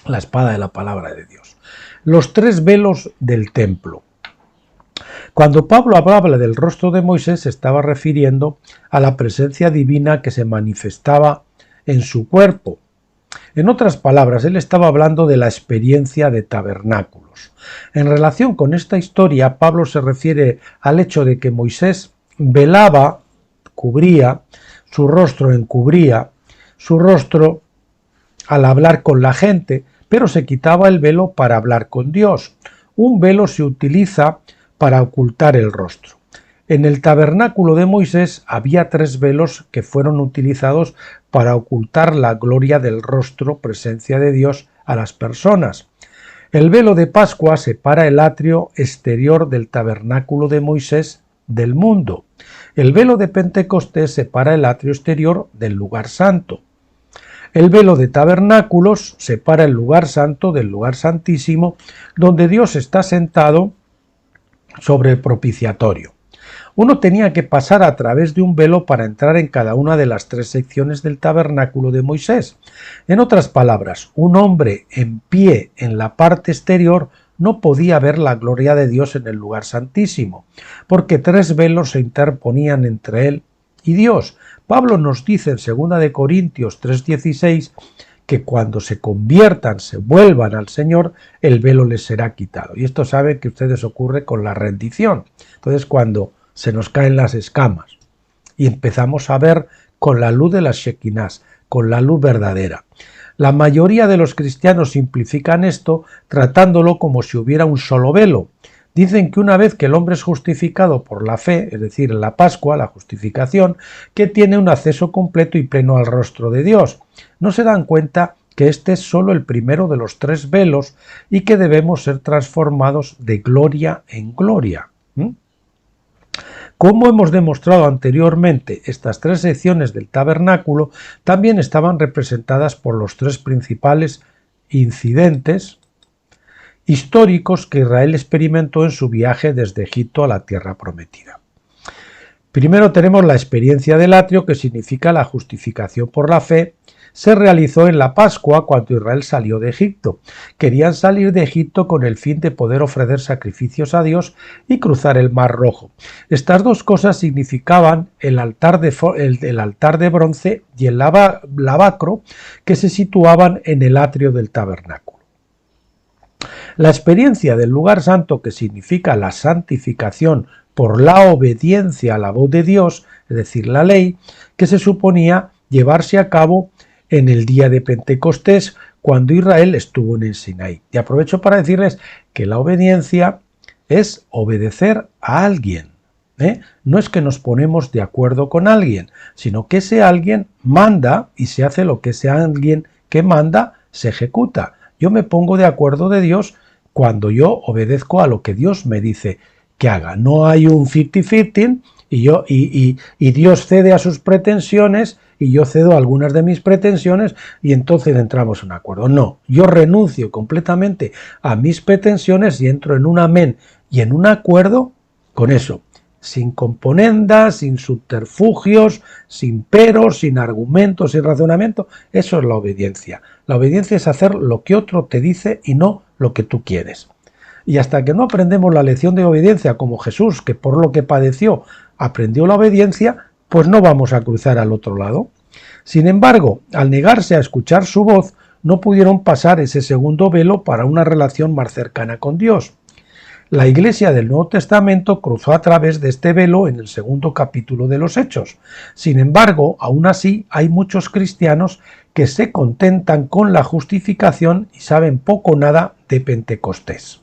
la espada de la palabra de Dios. Los tres velos del templo. Cuando Pablo hablaba del rostro de Moisés, se estaba refiriendo a la presencia divina que se manifestaba en su cuerpo. En otras palabras, él estaba hablando de la experiencia de tabernáculos. En relación con esta historia, Pablo se refiere al hecho de que Moisés velaba, cubría, su rostro encubría, su rostro al hablar con la gente, pero se quitaba el velo para hablar con Dios. Un velo se utiliza para ocultar el rostro. En el tabernáculo de Moisés había tres velos que fueron utilizados para ocultar la gloria del rostro, presencia de Dios, a las personas. El velo de Pascua separa el atrio exterior del tabernáculo de Moisés del mundo. El velo de Pentecostés separa el atrio exterior del lugar santo. El velo de tabernáculos separa el lugar santo del lugar santísimo, donde Dios está sentado sobre el propiciatorio. Uno tenía que pasar a través de un velo para entrar en cada una de las tres secciones del tabernáculo de Moisés. En otras palabras, un hombre en pie en la parte exterior no podía ver la gloria de Dios en el lugar santísimo, porque tres velos se interponían entre él y Dios. Pablo nos dice en 2 de Corintios 3:16 que cuando se conviertan, se vuelvan al Señor, el velo les será quitado. Y esto saben que ustedes ocurre con la rendición. Entonces, cuando se nos caen las escamas y empezamos a ver con la luz de las Shekinás, con la luz verdadera. La mayoría de los cristianos simplifican esto tratándolo como si hubiera un solo velo. Dicen que una vez que el hombre es justificado por la fe, es decir, en la Pascua, la justificación, que tiene un acceso completo y pleno al rostro de Dios. No se dan cuenta que este es solo el primero de los tres velos y que debemos ser transformados de gloria en gloria. Como hemos demostrado anteriormente, estas tres secciones del tabernáculo también estaban representadas por los tres principales incidentes históricos que Israel experimentó en su viaje desde Egipto a la tierra prometida. Primero tenemos la experiencia del atrio, que significa la justificación por la fe. Se realizó en la Pascua cuando Israel salió de Egipto. Querían salir de Egipto con el fin de poder ofrecer sacrificios a Dios y cruzar el Mar Rojo. Estas dos cosas significaban el altar de bronce y el lavacro que se situaban en el atrio del tabernáculo. La experiencia del lugar santo, que significa la santificación por la obediencia a la voz de Dios, es decir, la ley, que se suponía llevarse a cabo en el día de Pentecostés, cuando Israel estuvo en el Sinaí. Y aprovecho para decirles que la obediencia es obedecer a alguien. No es que nos ponemos de acuerdo con alguien, sino que ese alguien manda y se hace lo que ese alguien que manda se ejecuta. Yo me pongo de acuerdo de Dios cuando yo obedezco a lo que Dios me dice que haga. No hay un 50-50 y Dios cede a sus pretensiones y yo cedo a algunas de mis pretensiones y entonces entramos en un acuerdo. No, yo renuncio completamente a mis pretensiones y entro en un amén y en un acuerdo con eso, sin componendas, sin subterfugios, sin peros, sin argumentos, sin razonamiento. Eso es la obediencia. La obediencia es hacer lo que otro te dice y no lo que tú quieres. Y hasta que no aprendemos la lección de obediencia como Jesús, que por lo que padeció aprendió la obediencia, pues no vamos a cruzar al otro lado. Sin embargo, al negarse a escuchar su voz, no pudieron pasar ese segundo velo para una relación más cercana con Dios. La Iglesia del Nuevo Testamento cruzó a través de este velo en el segundo capítulo de los Hechos. Sin embargo, aún así hay muchos cristianos que se contentan con la justificación y saben poco o nada de Pentecostés.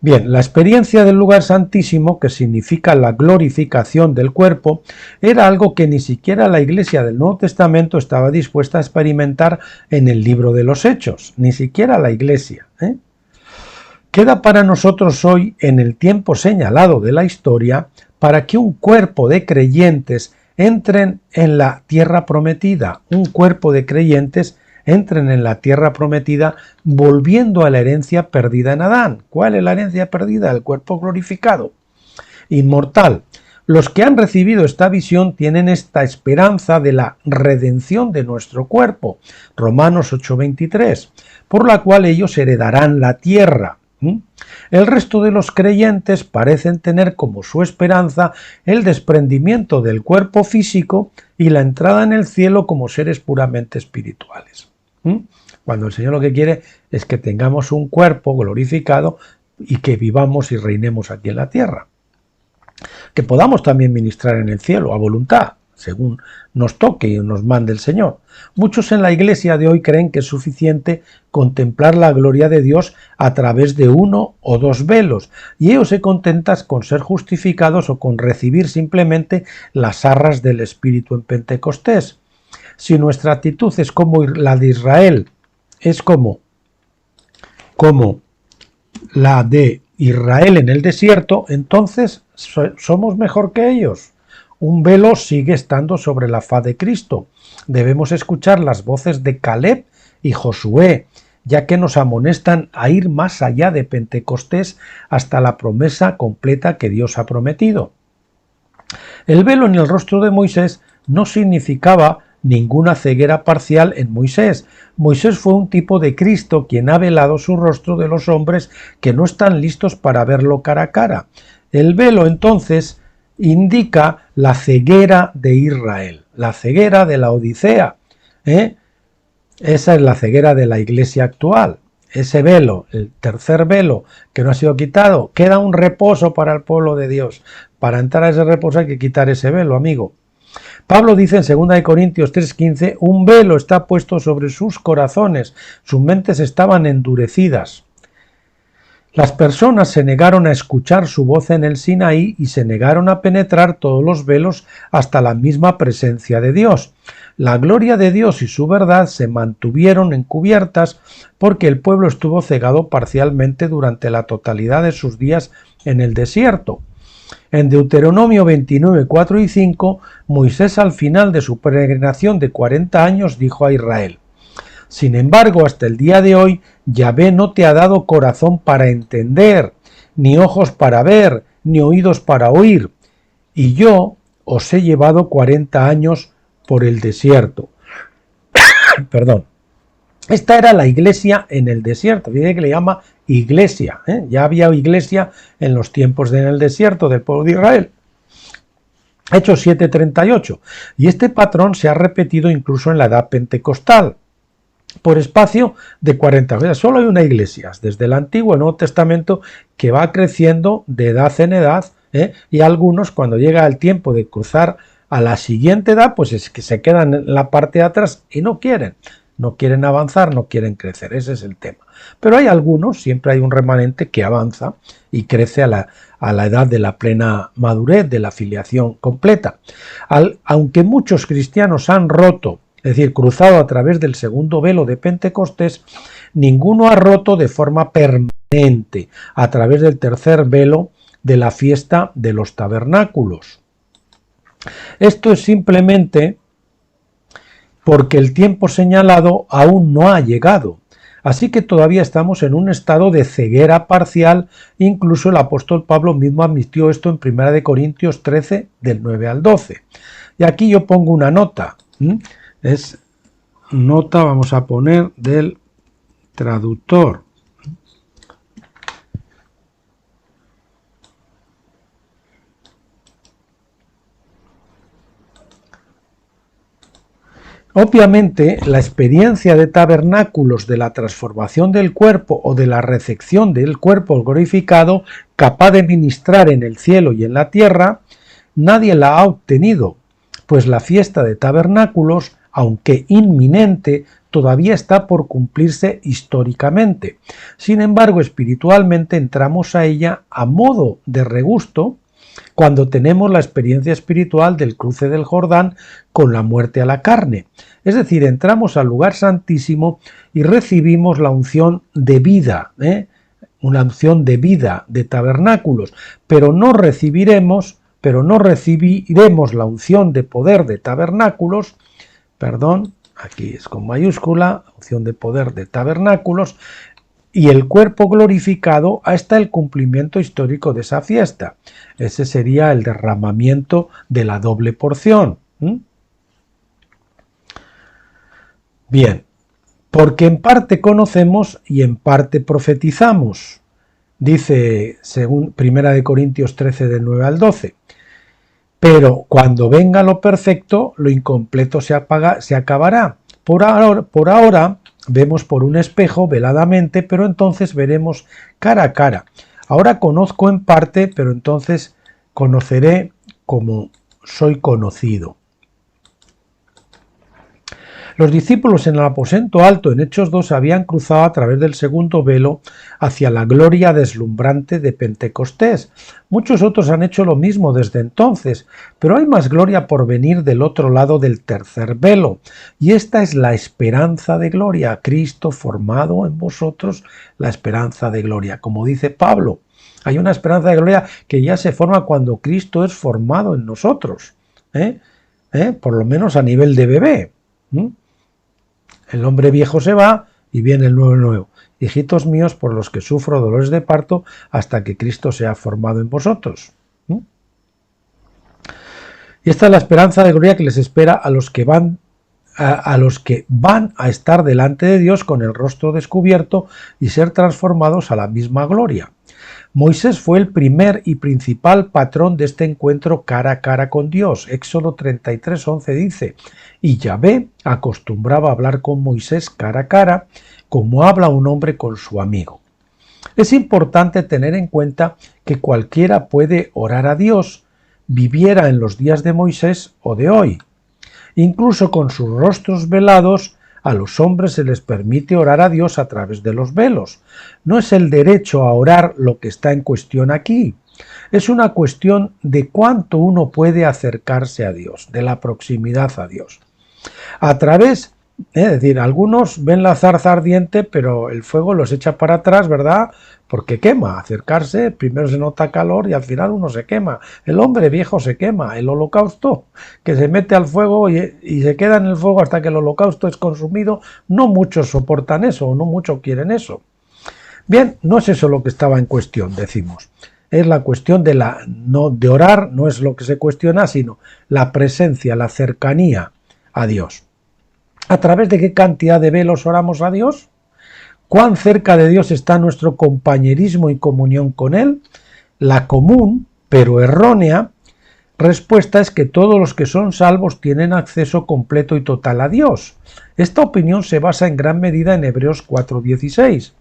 Bien, la experiencia del lugar santísimo, que significa la glorificación del cuerpo, era algo que ni siquiera la Iglesia del Nuevo Testamento estaba dispuesta a experimentar en el libro de los Hechos, ni siquiera la Iglesia. Queda para nosotros hoy, en el tiempo señalado de la historia, para que un cuerpo de creyentes entren en la tierra prometida, un cuerpo de creyentes entren en la tierra prometida volviendo a la herencia perdida en Adán. ¿Cuál es la herencia perdida? El cuerpo glorificado, inmortal. Los que han recibido esta visión tienen esta esperanza de la redención de nuestro cuerpo, Romanos 8:23, por la cual ellos heredarán la tierra. El resto de los creyentes parecen tener como su esperanza el desprendimiento del cuerpo físico y la entrada en el cielo como seres puramente espirituales. Cuando el Señor lo que quiere es que tengamos un cuerpo glorificado y que vivamos y reinemos aquí en la tierra. Que podamos también ministrar en el cielo a voluntad, según nos toque y nos mande el Señor. Muchos en la iglesia de hoy creen que es suficiente contemplar la gloria de Dios a través de uno o dos velos, y ellos se contentan con ser justificados o con recibir simplemente las arras del Espíritu en Pentecostés. Si nuestra actitud es como la de Israel, es como la de Israel en el desierto, entonces somos mejor que ellos. Un velo sigue estando sobre la faz de Cristo. Debemos escuchar las voces de Caleb y Josué, ya que nos amonestan a ir más allá de Pentecostés hasta la promesa completa que Dios ha prometido. El velo en el rostro de Moisés no significaba ninguna ceguera parcial en Moisés. Moisés fue un tipo de Cristo quien ha velado su rostro de los hombres que no están listos para verlo cara a cara. El velo entonces indica la ceguera de Israel, la ceguera de la Odisea. Esa es la ceguera de la iglesia actual. Ese velo, el tercer velo que no ha sido quitado, queda un reposo para el pueblo de Dios. Para entrar a ese reposo hay que quitar ese velo, amigo. Pablo dice en 2 Corintios 3:15, un velo está puesto sobre sus corazones, sus mentes estaban endurecidas. Las personas se negaron a escuchar su voz en el Sinaí y se negaron a penetrar todos los velos hasta la misma presencia de Dios. La gloria de Dios y su verdad se mantuvieron encubiertas porque el pueblo estuvo cegado parcialmente durante la totalidad de sus días en el desierto. En Deuteronomio 29, 4 y 5, Moisés al final de su peregrinación de 40 años dijo a Israel: sin embargo, hasta el día de hoy, Yahvé no te ha dado corazón para entender, ni ojos para ver, ni oídos para oír, y yo os he llevado 40 años por el desierto. Perdón. Esta era la iglesia en el desierto, fíjate que le llama iglesia, ya había iglesia en los tiempos en el desierto del pueblo de Israel. Hechos 7:38, y este patrón se ha repetido incluso en la edad pentecostal, por espacio de 40 años. Solo hay una iglesia, desde el Antiguo al Nuevo Testamento, que va creciendo de edad en edad, y algunos cuando llega el tiempo de cruzar a la siguiente edad, pues es que se quedan en la parte de atrás y no quieren avanzar, no quieren crecer, ese es el tema. Pero hay algunos, siempre hay un remanente que avanza y crece a la edad de la plena madurez, de la filiación completa. Aunque muchos cristianos han roto, es decir, cruzado a través del segundo velo de Pentecostés, ninguno ha roto de forma permanente a través del tercer velo de la fiesta de los tabernáculos. Esto es simplemente porque el tiempo señalado aún no ha llegado. Así que todavía estamos en un estado de ceguera parcial, incluso el apóstol Pablo mismo admitió esto en 1 Corintios 13, del 9 al 12. Y aquí yo pongo una nota. Es nota, vamos a poner, del traductor. Obviamente, la experiencia de tabernáculos de la transformación del cuerpo o de la recepción del cuerpo glorificado, capaz de ministrar en el cielo y en la tierra, nadie la ha obtenido, pues la fiesta de tabernáculos, aunque inminente, todavía está por cumplirse históricamente. Sin embargo, espiritualmente entramos a ella a modo de regusto, cuando tenemos la experiencia espiritual del cruce del Jordán con la muerte a la carne. Es decir, entramos al lugar santísimo y recibimos la unción de vida, una unción de vida, de tabernáculos, pero no recibiremos pero no recibiremos la unción de poder de tabernáculos, aquí es con mayúscula, unción de poder de tabernáculos, y el cuerpo glorificado hasta el cumplimiento histórico de esa fiesta. Ese sería el derramamiento de la doble porción. Bien, porque en parte conocemos y en parte profetizamos, dice según 1 Corintios 13 del 9 al 12. Pero cuando venga lo perfecto, lo incompleto se acabará. Por ahora vemos por un espejo veladamente, pero entonces veremos cara a cara. Ahora conozco en parte, pero entonces conoceré como soy conocido. Los discípulos en el aposento alto en Hechos 2 habían cruzado a través del segundo velo hacia la gloria deslumbrante de Pentecostés. Muchos otros han hecho lo mismo desde entonces, pero hay más gloria por venir del otro lado del tercer velo. Y esta es la esperanza de gloria, Cristo formado en vosotros, la esperanza de gloria. Como dice Pablo, hay una esperanza de gloria que ya se forma cuando Cristo es formado en nosotros, por lo menos a nivel de bebé. El hombre viejo se va y viene el nuevo. Hijitos míos, por los que sufro dolores de parto hasta que Cristo sea formado en vosotros. Y esta es la esperanza de gloria que les espera a los que van a estar delante de Dios con el rostro descubierto y ser transformados a la misma gloria. Moisés fue el primer y principal patrón de este encuentro cara a cara con Dios. Éxodo 33:11 dice: y Yahvé acostumbraba a hablar con Moisés cara a cara, como habla un hombre con su amigo. Es importante tener en cuenta que cualquiera puede orar a Dios, viviera en los días de Moisés o de hoy. Incluso con sus rostros velados, a los hombres se les permite orar a Dios a través de los velos. No es el derecho a orar lo que está en cuestión aquí. Es una cuestión de cuánto uno puede acercarse a Dios, de la proximidad a Dios. A través, es decir, algunos ven la zarza ardiente, pero el fuego los echa para atrás, ¿verdad? Porque quema. Acercarse, primero se nota calor y al final uno se quema. El hombre viejo se quema. El holocausto, que se mete al fuego y se queda en el fuego hasta que el holocausto es consumido, no muchos soportan eso, no muchos quieren eso. Bien, no es eso lo que estaba en cuestión, decimos. Es la cuestión de orar, no es lo que se cuestiona, sino la presencia, la cercanía a Dios. ¿A través de qué cantidad de velos oramos a Dios? ¿Cuán cerca de Dios está nuestro compañerismo y comunión con Él? La común, pero errónea, respuesta es que todos los que son salvos tienen acceso completo y total a Dios. Esta opinión se basa en gran medida en Hebreos 4:16.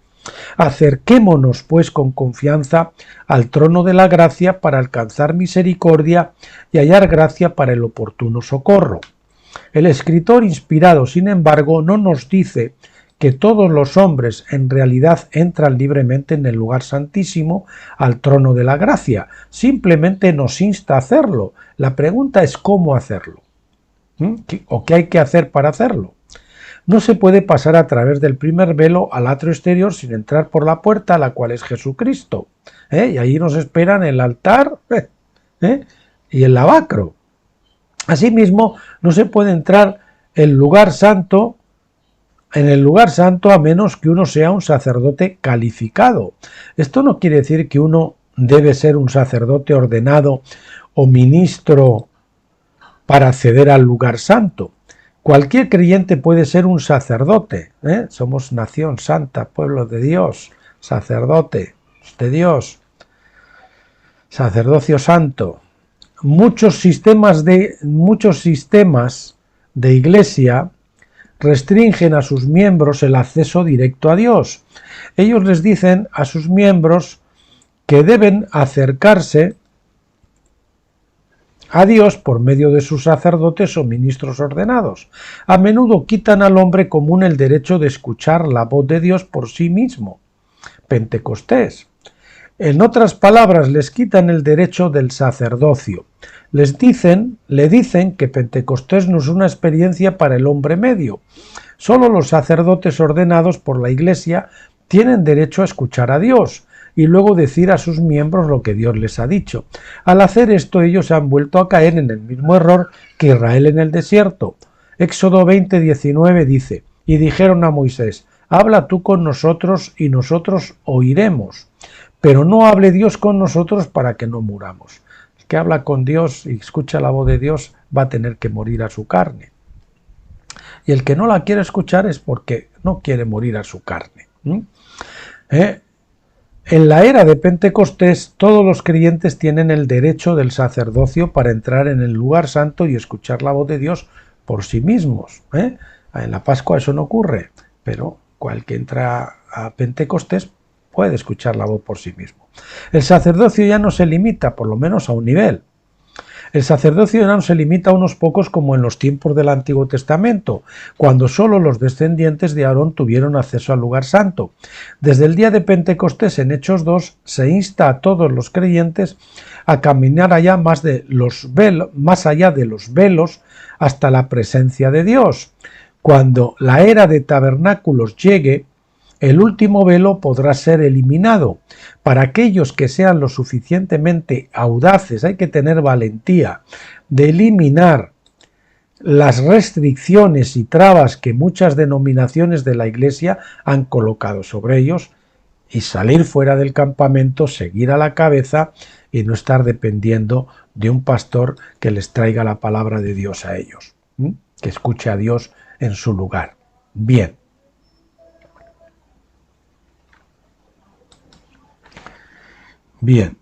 Acerquémonos, pues, con confianza al trono de la gracia para alcanzar misericordia y hallar gracia para el oportuno socorro. El escritor inspirado, sin embargo, no nos dice que todos los hombres en realidad entran libremente en el lugar santísimo, al trono de la gracia. Simplemente nos insta a hacerlo. La pregunta es cómo hacerlo. ¿O qué hay que hacer para hacerlo? No se puede pasar a través del primer velo al atrio exterior sin entrar por la puerta, la cual es Jesucristo. Y ahí nos esperan el altar y el lavacro. Asimismo, no se puede entrar en el lugar santo a menos que uno sea un sacerdote calificado. Esto no quiere decir que uno debe ser un sacerdote ordenado o ministro para acceder al lugar santo. Cualquier creyente puede ser un sacerdote. Somos nación santa, pueblo de Dios, sacerdote de Dios, sacerdocio santo. Muchos sistemas de iglesia restringen a sus miembros el acceso directo a Dios. Ellos les dicen a sus miembros que deben acercarse a Dios por medio de sus sacerdotes o ministros ordenados. A menudo quitan al hombre común el derecho de escuchar la voz de Dios por sí mismo. Pentecostés. En otras palabras, les quitan el derecho del sacerdocio. Le dicen que Pentecostés no es una experiencia para el hombre medio. Solo los sacerdotes ordenados por la Iglesia tienen derecho a escuchar a Dios, y luego decir a sus miembros lo que Dios les ha dicho. Al hacer esto, ellos han vuelto a caer en el mismo error que Israel en el desierto. Éxodo 20:19 dice: y dijeron a Moisés: habla tú con nosotros y nosotros oiremos, pero no hable Dios con nosotros para que no muramos. El que habla con Dios y escucha la voz de Dios va a tener que morir a su carne. Y el que no la quiere escuchar es porque no quiere morir a su carne. En la era de Pentecostés, todos los creyentes tienen el derecho del sacerdocio para entrar en el lugar santo y escuchar la voz de Dios por sí mismos. En la Pascua eso no ocurre, pero cual que entra a Pentecostés puede escuchar la voz por sí mismo. El sacerdocio ya no se limita, por lo menos a un nivel. El sacerdocio ya no se limita a unos pocos como en los tiempos del Antiguo Testamento, cuando solo los descendientes de Aarón tuvieron acceso al lugar santo. Desde el día de Pentecostés, en Hechos 2, se insta a todos los creyentes a caminar más allá de los velos hasta la presencia de Dios. Cuando la era de tabernáculos llegue, el último velo podrá ser eliminado. Para aquellos que sean lo suficientemente audaces, hay que tener valentía de eliminar las restricciones y trabas que muchas denominaciones de la Iglesia han colocado sobre ellos y salir fuera del campamento, seguir a la cabeza y no estar dependiendo de un pastor que les traiga la palabra de Dios a ellos, que escuche a Dios en su lugar. Bien. Bien,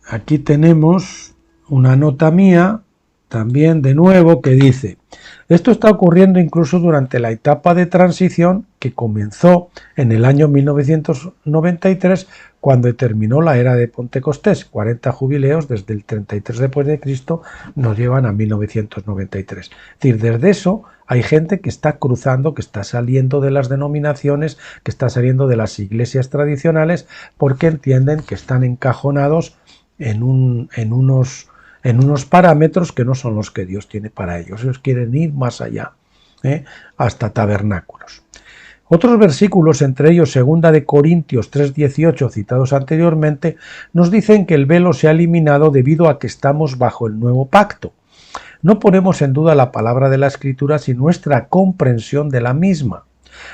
aquí tenemos una nota mía, también de nuevo, que dice: esto está ocurriendo incluso durante la etapa de transición que comenzó en el año 1993, cuando terminó la era de Pentecostés. 40 jubileos desde el 33 después de Cristo nos llevan a 1993. Es decir, desde eso hay gente que está cruzando, que está saliendo de las denominaciones, que está saliendo de las iglesias tradicionales, porque entienden que están encajonados en unos parámetros que no son los que Dios tiene para ellos. Ellos quieren ir más allá, hasta tabernáculos. Otros versículos, entre ellos 2 de Corintios 3:18, citados anteriormente, nos dicen que el velo se ha eliminado debido a que estamos bajo el nuevo pacto. No ponemos en duda la palabra de la Escritura, sino nuestra comprensión de la misma.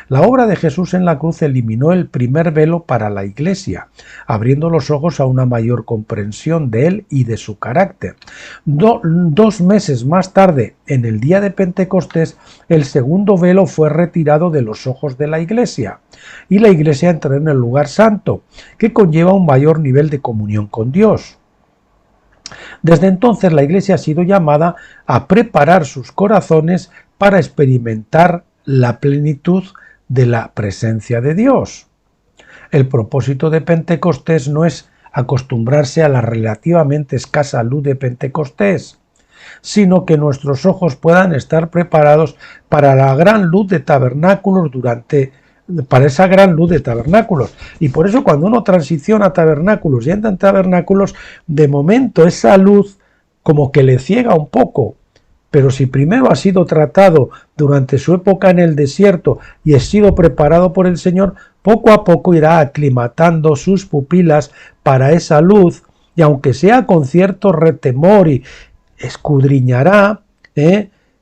La obra de Jesús en la cruz eliminó el primer velo para la Iglesia, abriendo los ojos a una mayor comprensión de Él y de su carácter. 2 meses más tarde, en el día de Pentecostés, el segundo velo fue retirado de los ojos de la Iglesia, y la Iglesia entró en el lugar santo, que conlleva un mayor nivel de comunión con Dios. Desde entonces la Iglesia ha sido llamada a preparar sus corazones para experimentar la plenitud de la presencia de Dios. El propósito de Pentecostés no es acostumbrarse a la relativamente escasa luz de Pentecostés, sino que nuestros ojos puedan estar preparados para la gran luz de tabernáculos para esa gran luz de tabernáculos. Y por eso cuando uno transiciona a tabernáculos y entra en tabernáculos, de momento esa luz como que le ciega un poco. Pero si primero ha sido tratado durante su época en el desierto y ha sido preparado por el Señor, poco a poco irá aclimatando sus pupilas para esa luz, y aunque sea con cierto retemor, y escudriñará,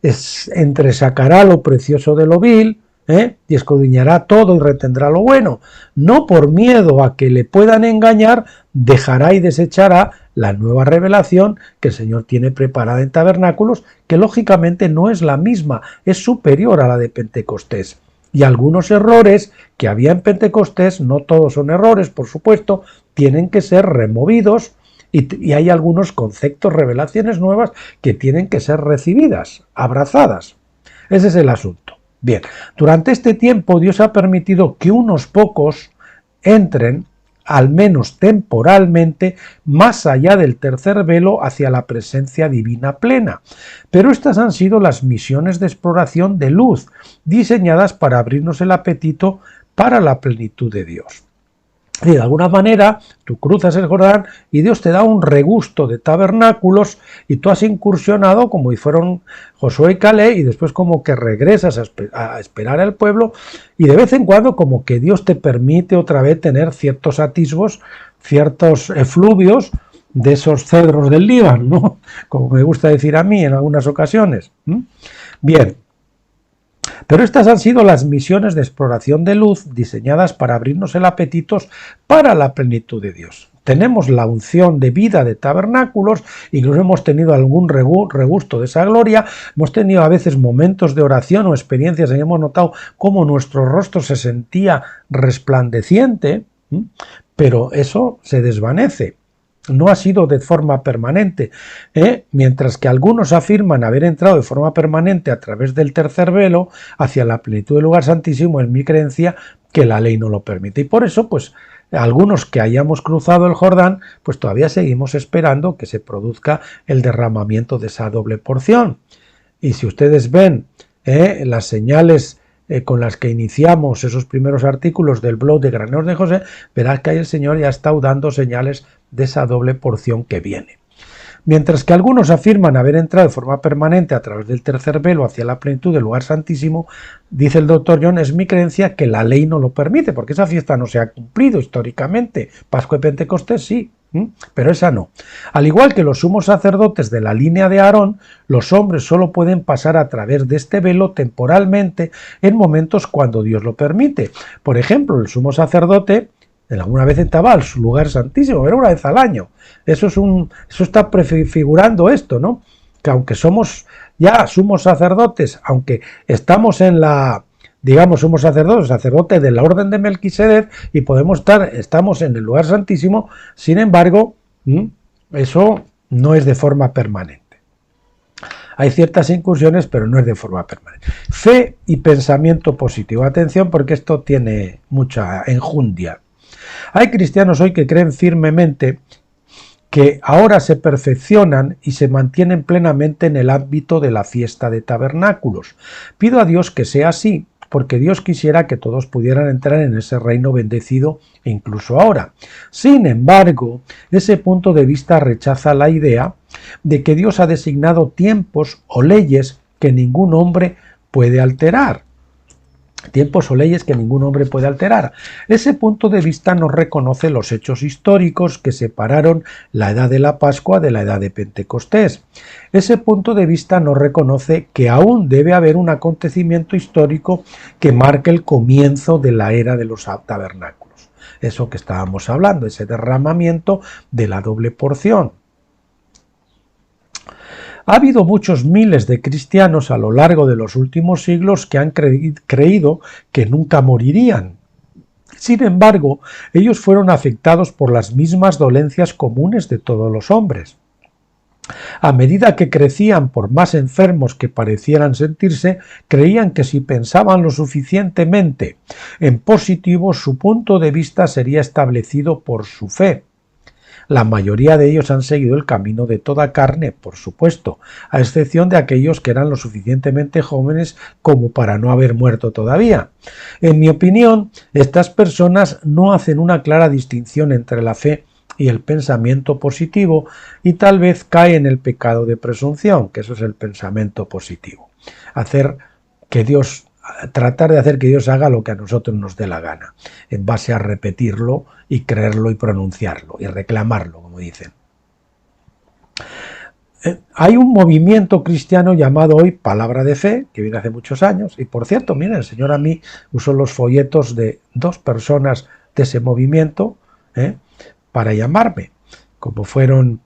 entresacará lo precioso de lo vil, y escudriñará todo y retendrá lo bueno. No por miedo a que le puedan engañar, dejará y desechará la nueva revelación que el Señor tiene preparada en tabernáculos, que lógicamente no es la misma, es superior a la de Pentecostés. Y algunos errores que había en Pentecostés, no todos son errores, por supuesto, tienen que ser removidos, y hay algunos conceptos, revelaciones nuevas que tienen que ser recibidas, abrazadas. Ese es el asunto. Bien, durante este tiempo Dios ha permitido que unos pocos entren, al menos temporalmente, más allá del tercer velo hacia la presencia divina plena. Pero estas han sido las misiones de exploración de luz, diseñadas para abrirnos el apetito para la plenitud de Dios. Y de alguna manera tú cruzas el Jordán y Dios te da un regusto de tabernáculos y tú has incursionado como si fueron Josué y Caleb y después como que regresas a esperar al pueblo y de vez en cuando como que Dios te permite otra vez tener ciertos atisbos, ciertos efluvios de esos cedros del Líbano, ¿no? Como me gusta decir a mí en algunas ocasiones. Bien. Pero estas han sido las misiones de exploración de luz diseñadas para abrirnos el apetito para la plenitud de Dios. Tenemos la unción de vida de tabernáculos, incluso hemos tenido algún regusto de esa gloria, hemos tenido a veces momentos de oración o experiencias en que hemos notado cómo nuestro rostro se sentía resplandeciente, pero eso se desvanece. No ha sido de forma permanente, mientras que algunos afirman haber entrado de forma permanente a través del tercer velo hacia la plenitud del lugar santísimo. Es mi creencia que la ley no lo permite y por eso pues algunos que hayamos cruzado el Jordán pues todavía seguimos esperando que se produzca el derramamiento de esa doble porción. Y si ustedes ven las señales con las que iniciamos esos primeros artículos del blog de Graneros de José, verás que ahí el Señor ya está dando señales de esa doble porción que viene. Mientras que algunos afirman haber entrado de forma permanente a través del tercer velo hacia la plenitud del lugar santísimo, dice el doctor John, es mi creencia que la ley no lo permite, porque esa fiesta no se ha cumplido históricamente. Pascua y Pentecostés sí, pero esa no. Al igual que los sumos sacerdotes de la línea de Aarón, los hombres solo pueden pasar a través de este velo temporalmente en momentos cuando Dios lo permite. Por ejemplo, el sumo sacerdote alguna vez entraba al lugar santísimo, era una vez al año. Eso está prefigurando esto, ¿no? Que aunque somos ya sumos sacerdotes, aunque estamos en la, digamos, somos sacerdotes de la orden de Melquisedec y estamos en el lugar santísimo, sin embargo, eso no es de forma permanente. Hay ciertas incursiones, pero no es de forma permanente. Fe y pensamiento positivo. Atención, porque esto tiene mucha enjundia. Hay cristianos hoy que creen firmemente que ahora se perfeccionan y se mantienen plenamente en el ámbito de la fiesta de tabernáculos. Pido a Dios que sea así, porque Dios quisiera que todos pudieran entrar en ese reino bendecido incluso ahora. Sin embargo, ese punto de vista rechaza la idea de que Dios ha designado tiempos o leyes que ningún hombre puede alterar. Tiempos o leyes que ningún hombre puede alterar. Ese punto de vista no reconoce los hechos históricos que separaron la edad de la Pascua de la edad de Pentecostés. Ese punto de vista no reconoce que aún debe haber un acontecimiento histórico que marque el comienzo de la era de los tabernáculos. Eso que estábamos hablando, ese derramamiento de la doble porción. Ha habido muchos miles de cristianos a lo largo de los últimos siglos que han creído que nunca morirían. Sin embargo, ellos fueron afectados por las mismas dolencias comunes de todos los hombres. A medida que crecían, por más enfermos que parecieran sentirse, creían que si pensaban lo suficientemente en positivo, su punto de vista sería establecido por su fe. La mayoría de ellos han seguido el camino de toda carne, por supuesto, a excepción de aquellos que eran lo suficientemente jóvenes como para no haber muerto todavía. En mi opinión, estas personas no hacen una clara distinción entre la fe y el pensamiento positivo y tal vez caen en el pecado de presunción, que eso es el pensamiento positivo. Tratar de hacer que Dios haga lo que a nosotros nos dé la gana, en base a repetirlo y creerlo y pronunciarlo y reclamarlo, como dicen. Hay un movimiento cristiano llamado hoy Palabra de Fe, que viene hace muchos años, y por cierto, miren, el Señor a mí usó los folletos de dos personas de ese movimiento para llamarme, como fueron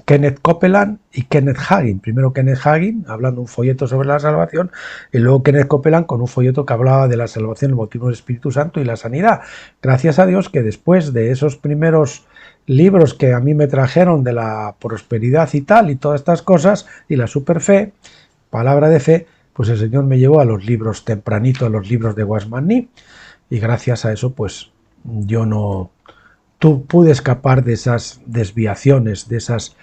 Kenneth Copeland y Kenneth Hagin. Primero Kenneth Hagin hablando un folleto sobre la salvación y luego Kenneth Copeland con un folleto que hablaba de la salvación, el bautismo del Espíritu Santo y la sanidad. Gracias a Dios que después de esos primeros libros que a mí me trajeron de la prosperidad y tal y todas estas cosas y la superfe, Palabra de Fe, pues el Señor me llevó a los libros tempranito, a los libros de Wasman Nee, y gracias a eso pues yo no pude escapar de esas desviaciones, de esas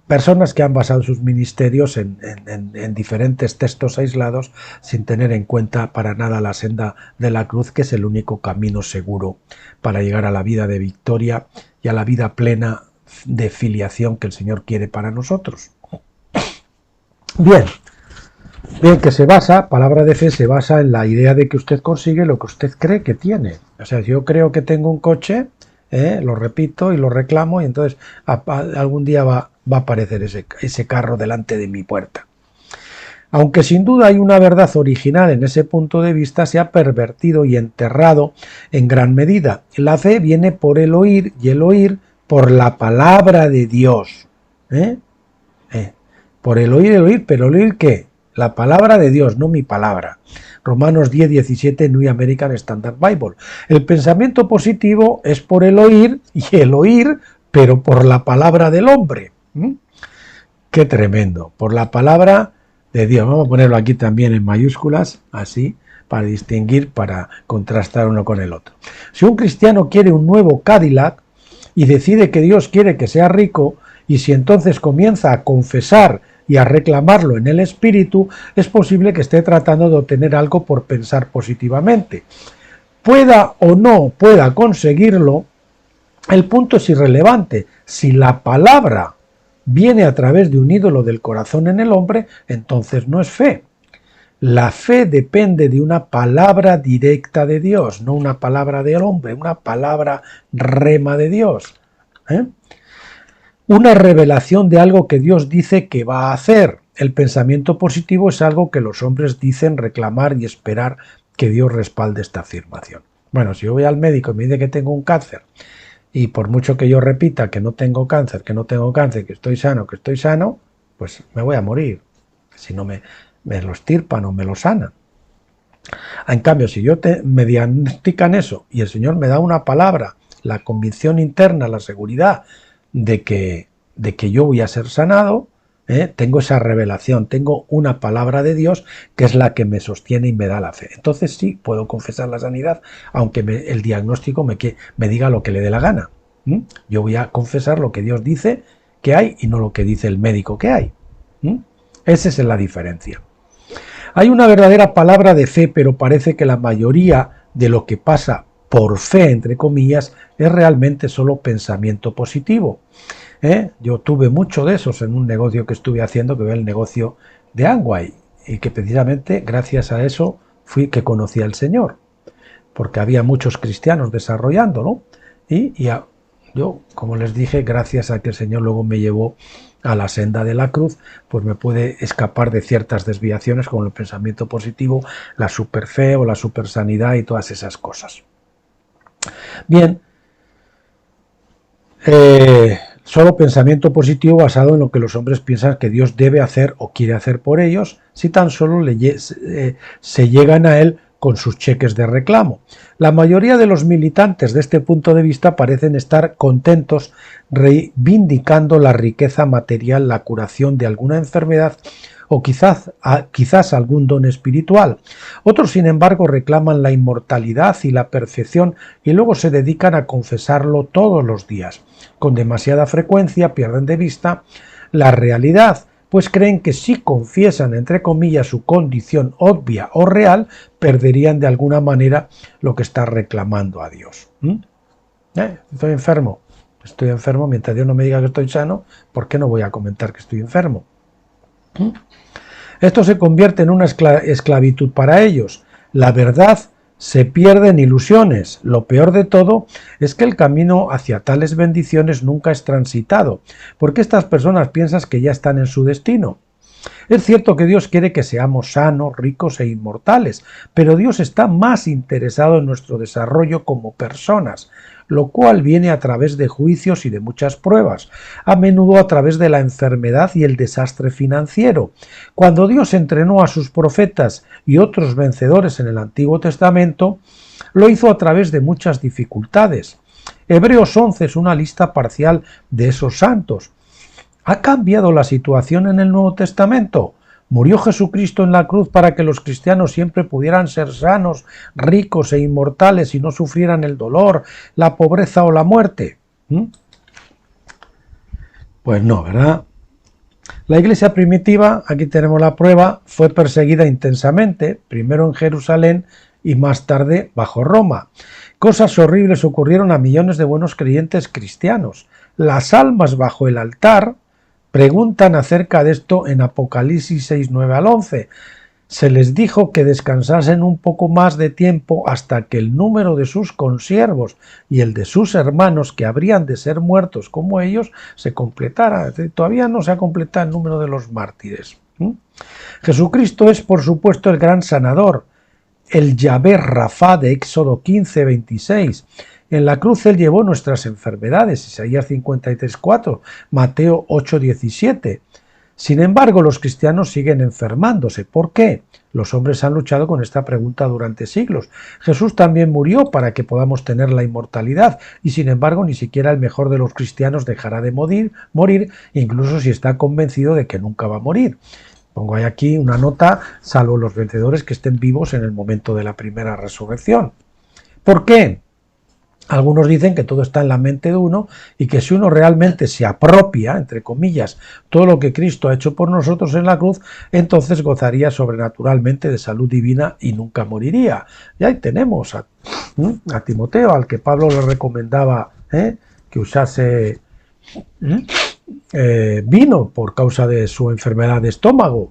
personas que han basado sus ministerios en diferentes textos aislados sin tener en cuenta para nada la senda de la cruz, que es el único camino seguro para llegar a la vida de victoria y a la vida plena de filiación que el Señor quiere para nosotros. Bien, que palabra de fe se basa en la idea de que usted consigue lo que usted cree que tiene. O sea, si yo creo que tengo un coche, lo repito y lo reclamo, y entonces algún día va a aparecer ese carro delante de mi puerta. Aunque sin duda hay una verdad original en ese punto de vista, se ha pervertido y enterrado en gran medida. La fe viene por el oír y el oír por la palabra de Dios. Por el oír, pero ¿el oír qué? La palabra de Dios, no mi palabra. Romanos 10:17, New American Standard Bible. El pensamiento positivo es por el oír y el oír, pero por la palabra del hombre. Qué tremendo. Por la palabra de Dios. Vamos a ponerlo aquí también en mayúsculas, así, para distinguir, para contrastar uno con el otro. Si un cristiano quiere un nuevo Cadillac y decide que Dios quiere que sea rico, y si entonces comienza a confesar y a reclamarlo en el espíritu, es posible que esté tratando de obtener algo por pensar positivamente. Pueda o no pueda conseguirlo, el punto es irrelevante. Si la palabra viene a través de un ídolo del corazón en el hombre, entonces no es fe. La fe depende de una palabra directa de Dios, no una palabra del hombre, una palabra rema de Dios. Una revelación de algo que Dios dice que va a hacer. El pensamiento positivo es algo que los hombres dicen reclamar y esperar que Dios respalde esta afirmación. Bueno, si yo voy al médico y me dice que tengo un cáncer, y por mucho que yo repita que no tengo cáncer, que estoy sano, pues me voy a morir. Si no me lo extirpan o me lo sanan. En cambio, si me diagnostican eso y el Señor me da una palabra, la convicción interna, la seguridad de que yo voy a ser sanado, tengo esa revelación, tengo una palabra de Dios que es la que me sostiene y me da la fe. Entonces sí, puedo confesar la sanidad, aunque el diagnóstico me diga lo que le dé la gana. Yo voy a confesar lo que Dios dice que hay y no lo que dice el médico que hay. Esa es la diferencia. Hay una verdadera palabra de fe, pero parece que la mayoría de lo que pasa por fe, entre comillas, es realmente solo pensamiento positivo. Yo tuve mucho de esos en un negocio que estuve haciendo, que fue el negocio de Amway, y que precisamente gracias a eso fui que conocí al Señor, porque había muchos cristianos desarrollándolo, y yo, como les dije, gracias a que el Señor luego me llevó a la senda de la cruz, pues me puede escapar de ciertas desviaciones como el pensamiento positivo, la superfe o la supersanidad y todas esas cosas. Bien, solo pensamiento positivo basado en lo que los hombres piensan que Dios debe hacer o quiere hacer por ellos, si tan solo se llegan a él con sus cheques de reclamo. La mayoría de los militantes de este punto de vista parecen estar contentos reivindicando la riqueza material, la curación de alguna enfermedad o quizás algún don espiritual. Otros, sin embargo, reclaman la inmortalidad y la perfección y luego se dedican a confesarlo todos los días. Con demasiada frecuencia pierden de vista la realidad, pues creen que si confiesan, entre comillas, su condición obvia o real, perderían de alguna manera lo que está reclamando a Dios. Estoy enfermo. Estoy enfermo, mientras Dios no me diga que estoy sano, ¿por qué no voy a comentar que estoy enfermo? Esto se convierte en una esclavitud para ellos. La verdad se pierde en ilusiones. Lo peor de todo es que el camino hacia tales bendiciones nunca es transitado, porque estas personas piensan que ya están en su destino. Es cierto que Dios quiere que seamos sanos, ricos e inmortales, pero Dios está más interesado en nuestro desarrollo como personas, lo cual viene a través de juicios y de muchas pruebas, a menudo a través de la enfermedad y el desastre financiero. Cuando Dios entrenó a sus profetas y otros vencedores en el Antiguo Testamento, lo hizo a través de muchas dificultades. Hebreos 11 es una lista parcial de esos santos. ¿Ha cambiado la situación en el Nuevo Testamento? ¿Murió Jesucristo en la cruz para que los cristianos siempre pudieran ser sanos, ricos e inmortales y no sufrieran el dolor, la pobreza o la muerte? Pues no, ¿verdad? La iglesia primitiva, aquí tenemos la prueba, fue perseguida intensamente, primero en Jerusalén y más tarde bajo Roma. Cosas horribles ocurrieron a millones de buenos creyentes cristianos. Las almas bajo el altar preguntan acerca de esto en Apocalipsis 6, 9 al 11. Se les dijo que descansasen un poco más de tiempo hasta que el número de sus consiervos y el de sus hermanos, que habrían de ser muertos como ellos, se completara. Todavía no se ha completado el número de los mártires. Jesucristo es, por supuesto, el gran sanador, el Yahvé Rafá de Éxodo 15, 26. En la cruz Él llevó nuestras enfermedades, Isaías 53, 4, Mateo 8, 17. Sin embargo, los cristianos siguen enfermándose. ¿Por qué? Los hombres han luchado con esta pregunta durante siglos. Jesús también murió para que podamos tener la inmortalidad, y sin embargo ni siquiera el mejor de los cristianos dejará de morir, incluso si está convencido de que nunca va a morir. Pongo aquí una nota, salvo los vencedores que estén vivos en el momento de la primera resurrección. ¿Por qué? Algunos dicen que todo está en la mente de uno y que si uno realmente se apropia, entre comillas, todo lo que Cristo ha hecho por nosotros en la cruz, entonces gozaría sobrenaturalmente de salud divina y nunca moriría. Y ahí tenemos a Timoteo, al que Pablo le recomendaba que usase vino por causa de su enfermedad de estómago.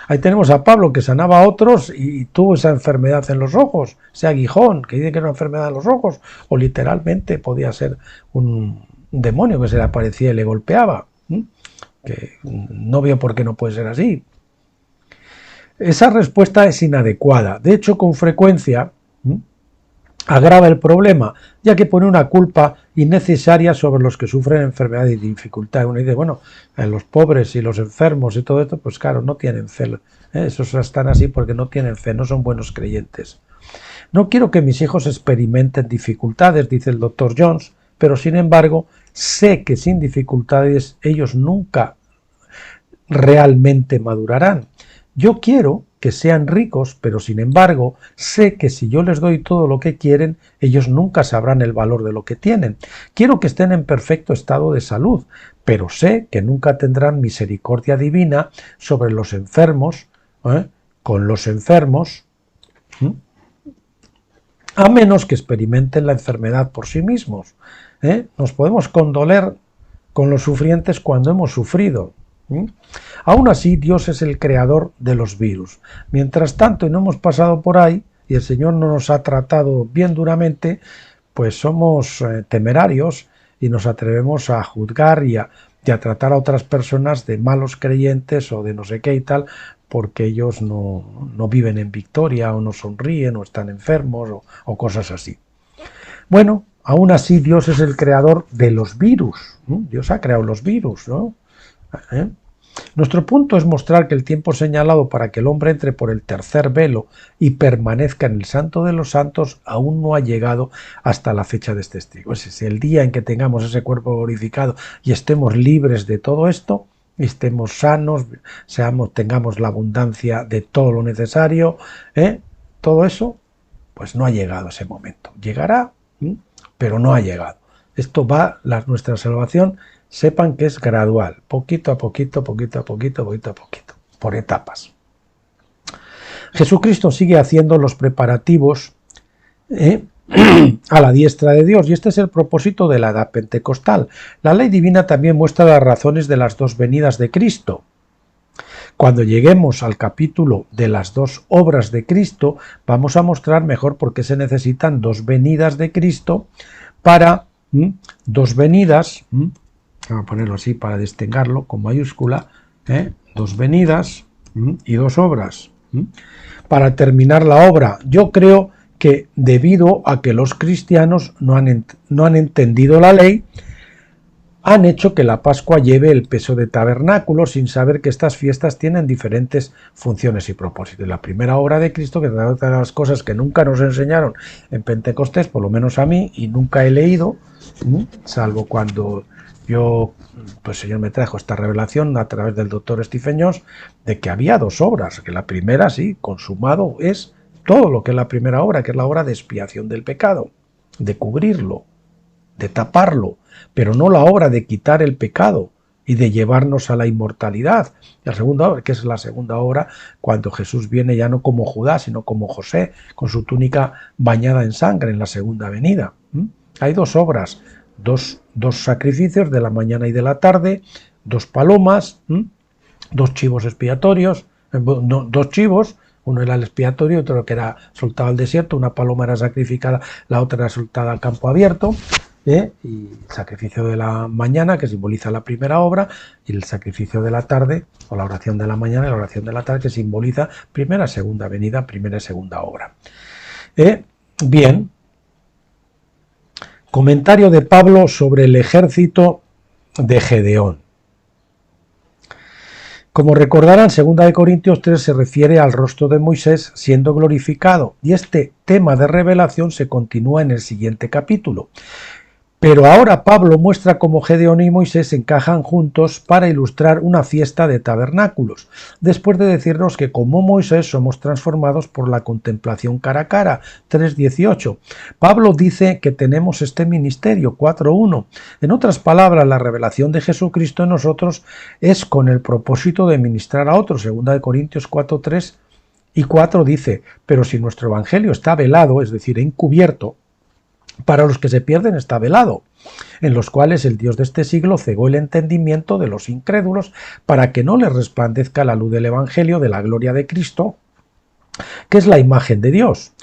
Ahí tenemos a Pablo que sanaba a otros y tuvo esa enfermedad en los ojos, ese aguijón, que dice que era una enfermedad en los ojos, o literalmente podía ser un demonio que se le aparecía y le golpeaba. Que no veo por qué no puede ser así. Esa respuesta es inadecuada. De hecho, con frecuencia agrava el problema, ya que pone una culpa innecesaria sobre los que sufren enfermedad y dificultad. Uno dice, bueno, los pobres y los enfermos y todo esto, pues claro, no tienen fe. Esos están así porque no tienen fe, no son buenos creyentes. No quiero que mis hijos experimenten dificultades, dice el Dr. Jones, pero sin embargo, sé que sin dificultades ellos nunca realmente madurarán. Yo quiero que sean ricos, pero sin embargo sé que si yo les doy todo lo que quieren, ellos nunca sabrán el valor de lo que tienen. Quiero que estén en perfecto estado de salud, pero sé que nunca tendrán misericordia divina sobre los enfermos, con los enfermos, a menos que experimenten la enfermedad por sí mismos. Nos podemos condoler con los sufrientes cuando hemos sufrido. Aún así, Dios es el creador de los virus. Mientras tanto, y no hemos pasado por ahí, y el Señor no nos ha tratado bien duramente, pues somos temerarios y nos atrevemos a juzgar y a tratar a otras personas de malos creyentes o de no sé qué y tal, porque ellos no viven en victoria o no sonríen o están enfermos o cosas así. Bueno, aún así Dios es el creador de los virus. Dios ha creado los virus, ¿no? Nuestro punto es mostrar que el tiempo señalado para que el hombre entre por el tercer velo y permanezca en el Santo de los Santos aún no ha llegado hasta la fecha de este testigo. Es el día en que tengamos ese cuerpo glorificado y estemos libres de todo esto, estemos sanos, tengamos la abundancia de todo lo necesario, todo eso, pues no ha llegado ese momento. Llegará, pero no ha llegado. Esto va, nuestra salvación, sepan que es gradual, poquito a poquito, por etapas. Jesucristo sigue haciendo los preparativos a la diestra de Dios, y este es el propósito de la edad pentecostal. La ley divina también muestra las razones de las dos venidas de Cristo. Cuando lleguemos al capítulo de las dos obras de Cristo, vamos a mostrar mejor por qué se necesitan dos venidas de Cristo para dos venidas. Vamos a ponerlo así para distinguirlo con mayúscula, dos venidas y dos obras. Para terminar la obra, yo creo que debido a que los cristianos no han entendido la ley, han hecho que la Pascua lleve el peso de tabernáculo sin saber que estas fiestas tienen diferentes funciones y propósitos. La primera obra de Cristo, que es una de las cosas que nunca nos enseñaron en Pentecostés, por lo menos a mí, y nunca he leído, salvo cuando el Señor me trajo esta revelación a través del Dr. Stephen Jones, de que había dos obras, que la primera, sí, consumado es todo lo que es la primera obra, que es la obra de expiación del pecado, de cubrirlo, de taparlo, pero no la obra de quitar el pecado, y de llevarnos a la inmortalidad. La segunda obra, que es la segunda obra, cuando Jesús viene ya no como Judá, sino como José, con su túnica bañada en sangre en la segunda venida. Hay dos obras, dos sacrificios de la mañana y de la tarde, dos palomas, dos chivos expiatorios, dos chivos, uno era el expiatorio, otro que era soltado al desierto, una paloma era sacrificada, la otra era soltada al campo abierto, y el sacrificio de la mañana, que simboliza la primera obra, y el sacrificio de la tarde, o la oración de la mañana y la oración de la tarde, que simboliza primera, segunda venida, primera y segunda obra. Bien. Comentario de Pablo sobre el ejército de Gedeón. Como recordarán, 2 Corintios 3 se refiere al rostro de Moisés siendo glorificado, y este tema de revelación se continúa en el siguiente capítulo. Pero ahora Pablo muestra cómo Gedeón y Moisés encajan juntos para ilustrar una fiesta de tabernáculos, después de decirnos que como Moisés somos transformados por la contemplación cara a cara, 3:18. Pablo dice que tenemos este ministerio, 4:1. En otras palabras, la revelación de Jesucristo en nosotros es con el propósito de ministrar a otros, 2 Corintios 4:3 y 4 dice, pero si nuestro evangelio está velado, es decir, encubierto, para los que se pierden está velado, en los cuales el Dios de este siglo cegó el entendimiento de los incrédulos para que no les resplandezca la luz del Evangelio de la gloria de Cristo, que es la imagen de Dios.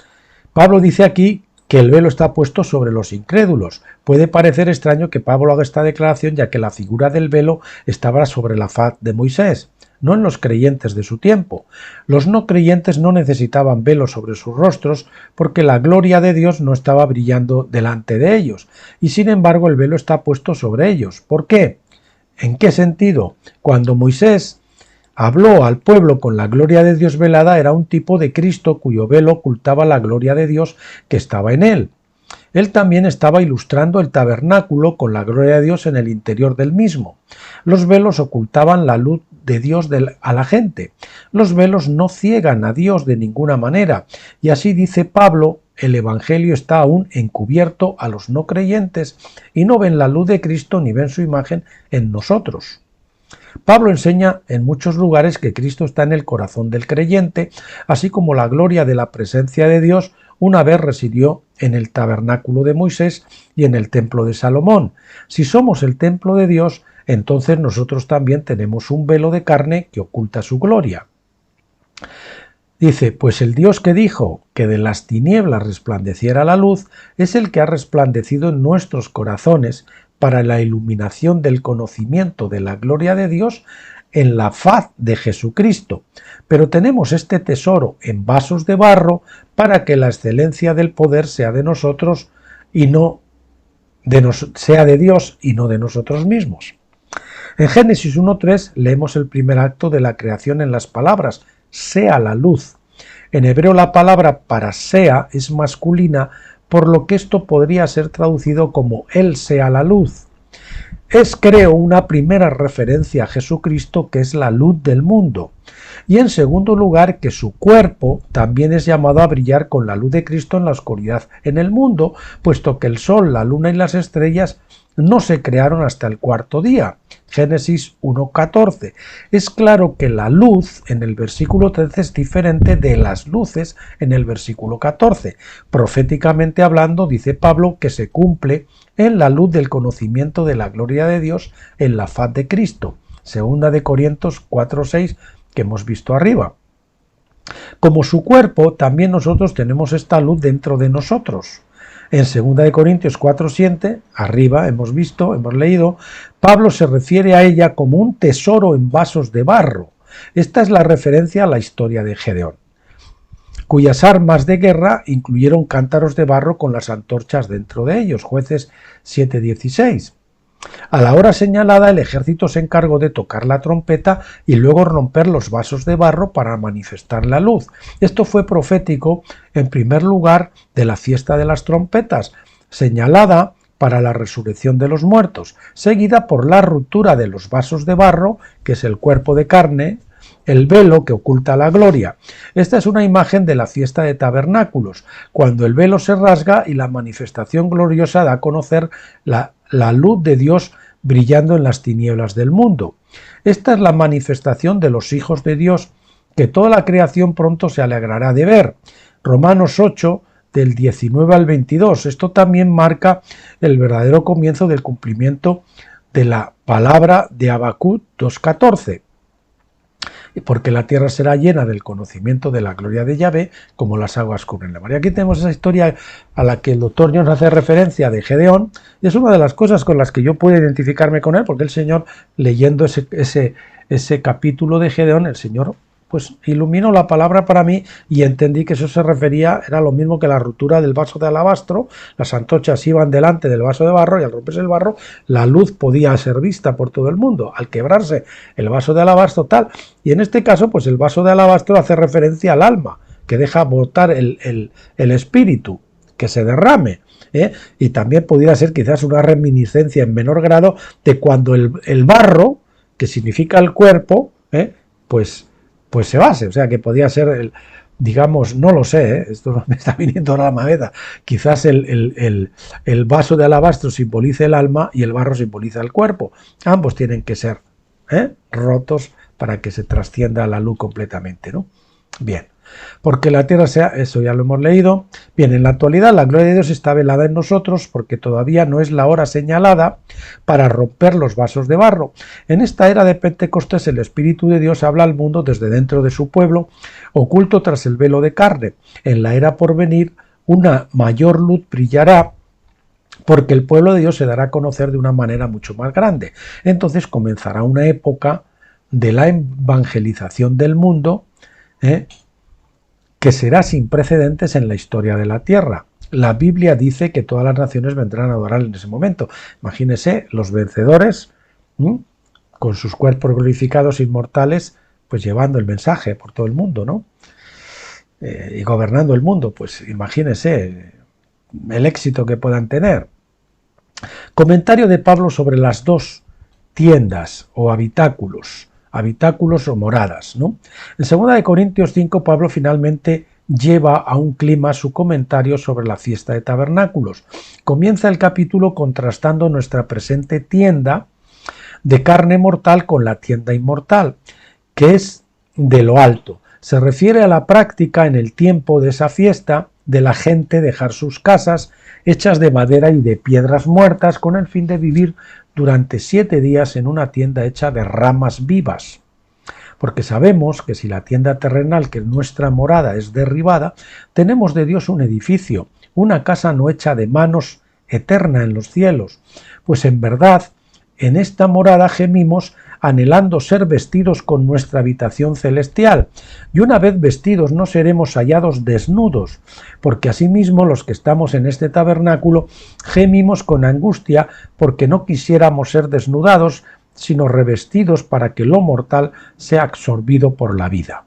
Pablo dice aquí que el velo está puesto sobre los incrédulos. Puede parecer extraño que Pablo haga esta declaración, ya que la figura del velo estaba sobre la faz de Moisés, no en los creyentes de su tiempo. Los no creyentes no necesitaban velo sobre sus rostros porque la gloria de Dios no estaba brillando delante de ellos, y sin embargo el velo está puesto sobre ellos. ¿Por qué? ¿En qué sentido? Cuando Moisés habló al pueblo con la gloria de Dios velada, era un tipo de Cristo cuyo velo ocultaba la gloria de Dios que estaba en él. Él también estaba ilustrando el tabernáculo con la gloria de Dios en el interior del mismo. Los velos ocultaban la luz de Dios a la gente. Los velos no ciegan a Dios de ninguna manera, y así dice Pablo, el Evangelio está aún encubierto a los no creyentes y no ven la luz de Cristo ni ven su imagen en nosotros. Pablo enseña en muchos lugares que Cristo está en el corazón del creyente, así como la gloria de la presencia de Dios una vez residió en el tabernáculo de Moisés y en el templo de Salomón. Si somos el templo de Dios, entonces nosotros también tenemos un velo de carne que oculta su gloria. Dice, pues el Dios que dijo que de las tinieblas resplandeciera la luz, es el que ha resplandecido en nuestros corazones para la iluminación del conocimiento de la gloria de Dios en la faz de Jesucristo. Pero tenemos este tesoro en vasos de barro para que la excelencia del poder sea de nosotros y no sea de Dios y no de nosotros mismos. En Génesis 1:3 leemos el primer acto de la creación en las palabras, sea la luz. En hebreo la palabra para sea es masculina, por lo que esto podría ser traducido como Él sea la luz. Es, creo, una primera referencia a Jesucristo, que es la luz del mundo. Y en segundo lugar, que su cuerpo también es llamado a brillar con la luz de Cristo en la oscuridad en el mundo, puesto que el sol, la luna y las estrellas no se crearon hasta el cuarto día. Génesis 1:14. Es claro que la luz en el versículo 13 es diferente de las luces en el versículo 14. Proféticamente hablando, dice Pablo que se cumple en la luz del conocimiento de la gloria de Dios en la faz de Cristo. 2 Corintios 4:6 que hemos visto arriba. Como su cuerpo, también nosotros tenemos esta luz dentro de nosotros. En 2 Corintios 4:7, arriba hemos leído, Pablo se refiere a ella como un tesoro en vasos de barro. Esta es la referencia a la historia de Gedeón, cuyas armas de guerra incluyeron cántaros de barro con las antorchas dentro de ellos, Jueces 7:16. A la hora señalada, el ejército se encargó de tocar la trompeta y luego romper los vasos de barro para manifestar la luz. Esto fue profético, en primer lugar, de la fiesta de las trompetas, señalada para la resurrección de los muertos, seguida por la ruptura de los vasos de barro, que es el cuerpo de carne, el velo que oculta la gloria. Esta es una imagen de la fiesta de tabernáculos, cuando el velo se rasga y la manifestación gloriosa da a conocer la luz de Dios brillando en las tinieblas del mundo. Esta es la manifestación de los hijos de Dios, que toda la creación pronto se alegrará de ver. Romanos 8, del 19 al 22. Esto también marca el verdadero comienzo del cumplimiento de la palabra de Habacuc 2:14. Porque la tierra será llena del conocimiento de la gloria de Yahvé, como las aguas cubren la mar. Y aquí tenemos esa historia a la que el doctor Jones hace referencia de Gedeón, y es una de las cosas con las que yo puedo identificarme con él, porque el Señor, leyendo ese capítulo de Gedeón, el Señor pues iluminó la palabra para mí y entendí que eso se refería, era lo mismo que la ruptura del vaso de alabastro. Las antorchas iban delante del vaso de barro y al romperse el barro la luz podía ser vista por todo el mundo. Al quebrarse el vaso de alabastro tal, y en este caso pues el vaso de alabastro hace referencia al alma, que deja botar el espíritu, que se derrame. Y también pudiera ser quizás una reminiscencia en menor grado de cuando el barro, que significa el cuerpo, pues se base, o sea que podía ser, digamos, no lo sé, esto no me está viniendo ahora a la cabeza, quizás el vaso de alabastro simbolice el alma y el barro simboliza el cuerpo. Ambos tienen que ser rotos para que se trascienda la luz completamente, ¿no? Bien, porque la tierra sea, eso ya lo hemos leído. Bien, en la actualidad la gloria de Dios está velada en nosotros porque todavía no es la hora señalada para romper los vasos de barro. En esta era de Pentecostés el Espíritu de Dios habla al mundo desde dentro de su pueblo, oculto tras el velo de carne. En la era por venir una mayor luz brillará, porque el pueblo de Dios se dará a conocer de una manera mucho más grande. Entonces comenzará una época de la evangelización del mundo, que será sin precedentes en la historia de la tierra. La Biblia dice que todas las naciones vendrán a adorar en ese momento. Imagínense los vencedores, con sus cuerpos glorificados inmortales, pues llevando el mensaje por todo el mundo, ¿no? Y gobernando el mundo, pues imagínense el éxito que puedan tener. Comentario de Pablo sobre las dos tiendas o habitáculos o moradas, ¿no? En 2 Corintios 5, Pablo finalmente lleva a un clima su comentario sobre la fiesta de tabernáculos. Comienza el capítulo contrastando nuestra presente tienda de carne mortal con la tienda inmortal, que es de lo alto. Se refiere a la práctica en el tiempo de esa fiesta de la gente dejar sus casas hechas de madera y de piedras muertas con el fin de vivir durante 7 días en una tienda hecha de ramas vivas. Porque sabemos que si la tienda terrenal, que es nuestra morada, es derribada, tenemos de Dios un edificio, una casa no hecha de manos, eterna en los cielos. Pues en verdad, en esta morada gemimos anhelando ser vestidos con nuestra habitación celestial, y una vez vestidos no seremos hallados desnudos, porque asimismo los que estamos en este tabernáculo gemimos con angustia porque no quisiéramos ser desnudados, sino revestidos para que lo mortal sea absorbido por la vida.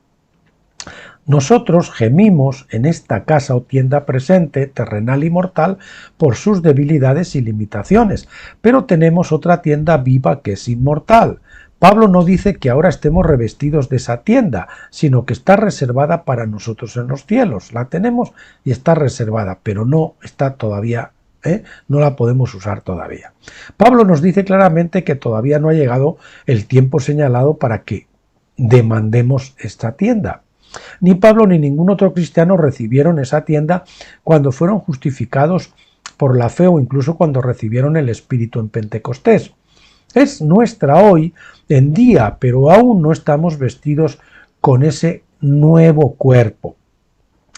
Nosotros gemimos en esta casa o tienda presente, terrenal y mortal, por sus debilidades y limitaciones, pero tenemos otra tienda viva que es inmortal. Pablo no dice que ahora estemos revestidos de esa tienda, sino que está reservada para nosotros en los cielos. La tenemos y está reservada, pero no está todavía, no la podemos usar todavía. Pablo nos dice claramente que todavía no ha llegado el tiempo señalado para que demandemos esta tienda. Ni Pablo ni ningún otro cristiano recibieron esa tienda cuando fueron justificados por la fe o incluso cuando recibieron el Espíritu en Pentecostés. Es nuestra hoy en día, pero aún no estamos vestidos con ese nuevo cuerpo.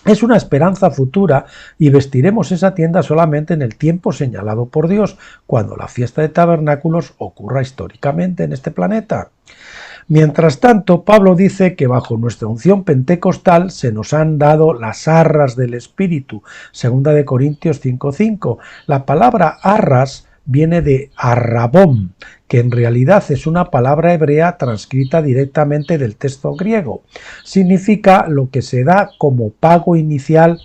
Es una esperanza futura y vestiremos esa tienda solamente en el tiempo señalado por Dios, cuando la fiesta de tabernáculos ocurra históricamente en este planeta. Mientras tanto, Pablo dice que bajo nuestra unción pentecostal se nos han dado las arras del Espíritu, 2 Corintios 5:5. La palabra arras viene de arrabón, que en realidad es una palabra hebrea transcrita directamente del texto griego. Significa lo que se da como pago inicial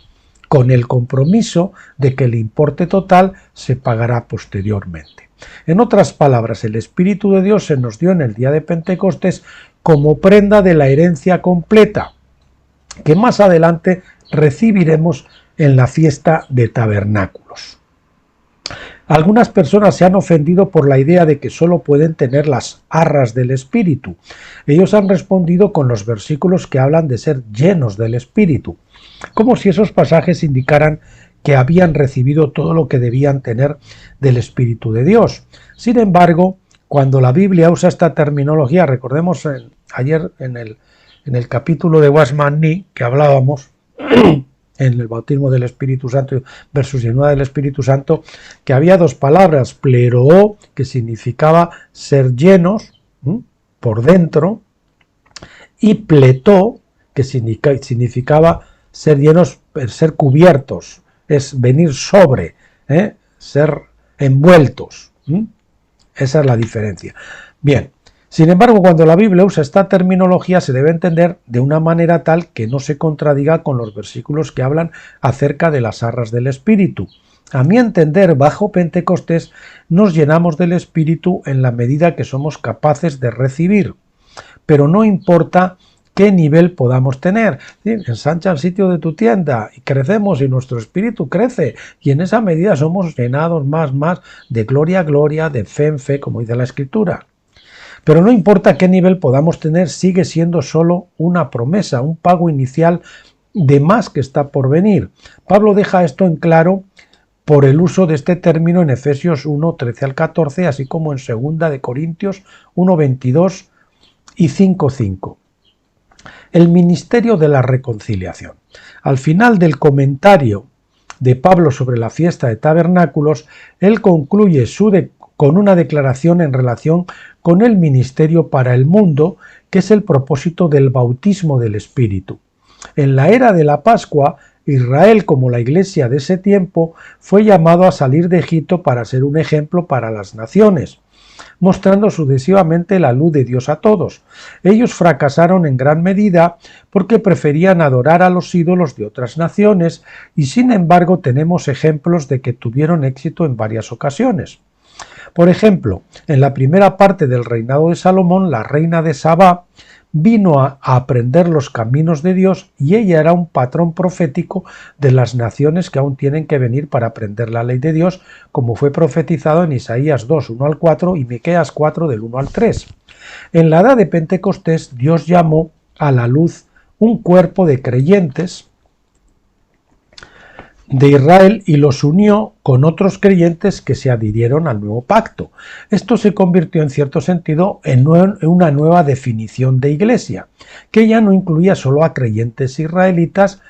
con el compromiso de que el importe total se pagará posteriormente. En otras palabras, el Espíritu de Dios se nos dio en el día de Pentecostés como prenda de la herencia completa, que más adelante recibiremos en la fiesta de tabernáculos. Algunas personas se han ofendido por la idea de que solo pueden tener las arras del Espíritu. Ellos han respondido con los versículos que hablan de ser llenos del Espíritu, como si esos pasajes indicaran que habían recibido todo lo que debían tener del Espíritu de Dios. Sin embargo, cuando la Biblia usa esta terminología, recordemos ayer en el capítulo de Watchman Nee que hablábamos en el bautismo del Espíritu Santo versus llenura del Espíritu Santo, que había dos palabras, pleroo, que significaba ser llenos por dentro, y pletó, que significaba ser llenos, ser cubiertos, es venir sobre, ser envueltos. Esa es la diferencia. Bien. Sin embargo, cuando la Biblia usa esta terminología se debe entender de una manera tal que no se contradiga con los versículos que hablan acerca de las arras del Espíritu. A mi entender, bajo Pentecostés nos llenamos del Espíritu en la medida que somos capaces de recibir, pero no importa qué nivel podamos tener. Ensancha el sitio de tu tienda y crecemos y nuestro espíritu crece y en esa medida somos llenados más de gloria a gloria, de fe en fe, como dice la Escritura. Pero no importa qué nivel podamos tener, sigue siendo solo una promesa, un pago inicial de más que está por venir. Pablo deja esto en claro por el uso de este término en Efesios 1, 13 al 14, así como en 2 de Corintios 1, 22 y 5, 5. El ministerio de la reconciliación. Al final del comentario de Pablo sobre la fiesta de tabernáculos, él concluye con una declaración en relación con el ministerio para el mundo, que es el propósito del bautismo del Espíritu. En la era de la Pascua, Israel, como la iglesia de ese tiempo, fue llamado a salir de Egipto para ser un ejemplo para las naciones, mostrando sucesivamente la luz de Dios a todos. Ellos fracasaron en gran medida porque preferían adorar a los ídolos de otras naciones y sin embargo tenemos ejemplos de que tuvieron éxito en varias ocasiones. Por ejemplo, en la primera parte del reinado de Salomón, la reina de Sabá vino a aprender los caminos de Dios y ella era un patrón profético de las naciones que aún tienen que venir para aprender la ley de Dios, como fue profetizado en Isaías 2, 1 al 4 y Miqueas 4 del 1 al 3. En la edad de Pentecostés, Dios llamó a la luz un cuerpo de creyentes de Israel y los unió con otros creyentes que se adhirieron al nuevo pacto. Esto se convirtió en cierto sentido en una nueva definición de iglesia, que ya no incluía solo a creyentes israelitas,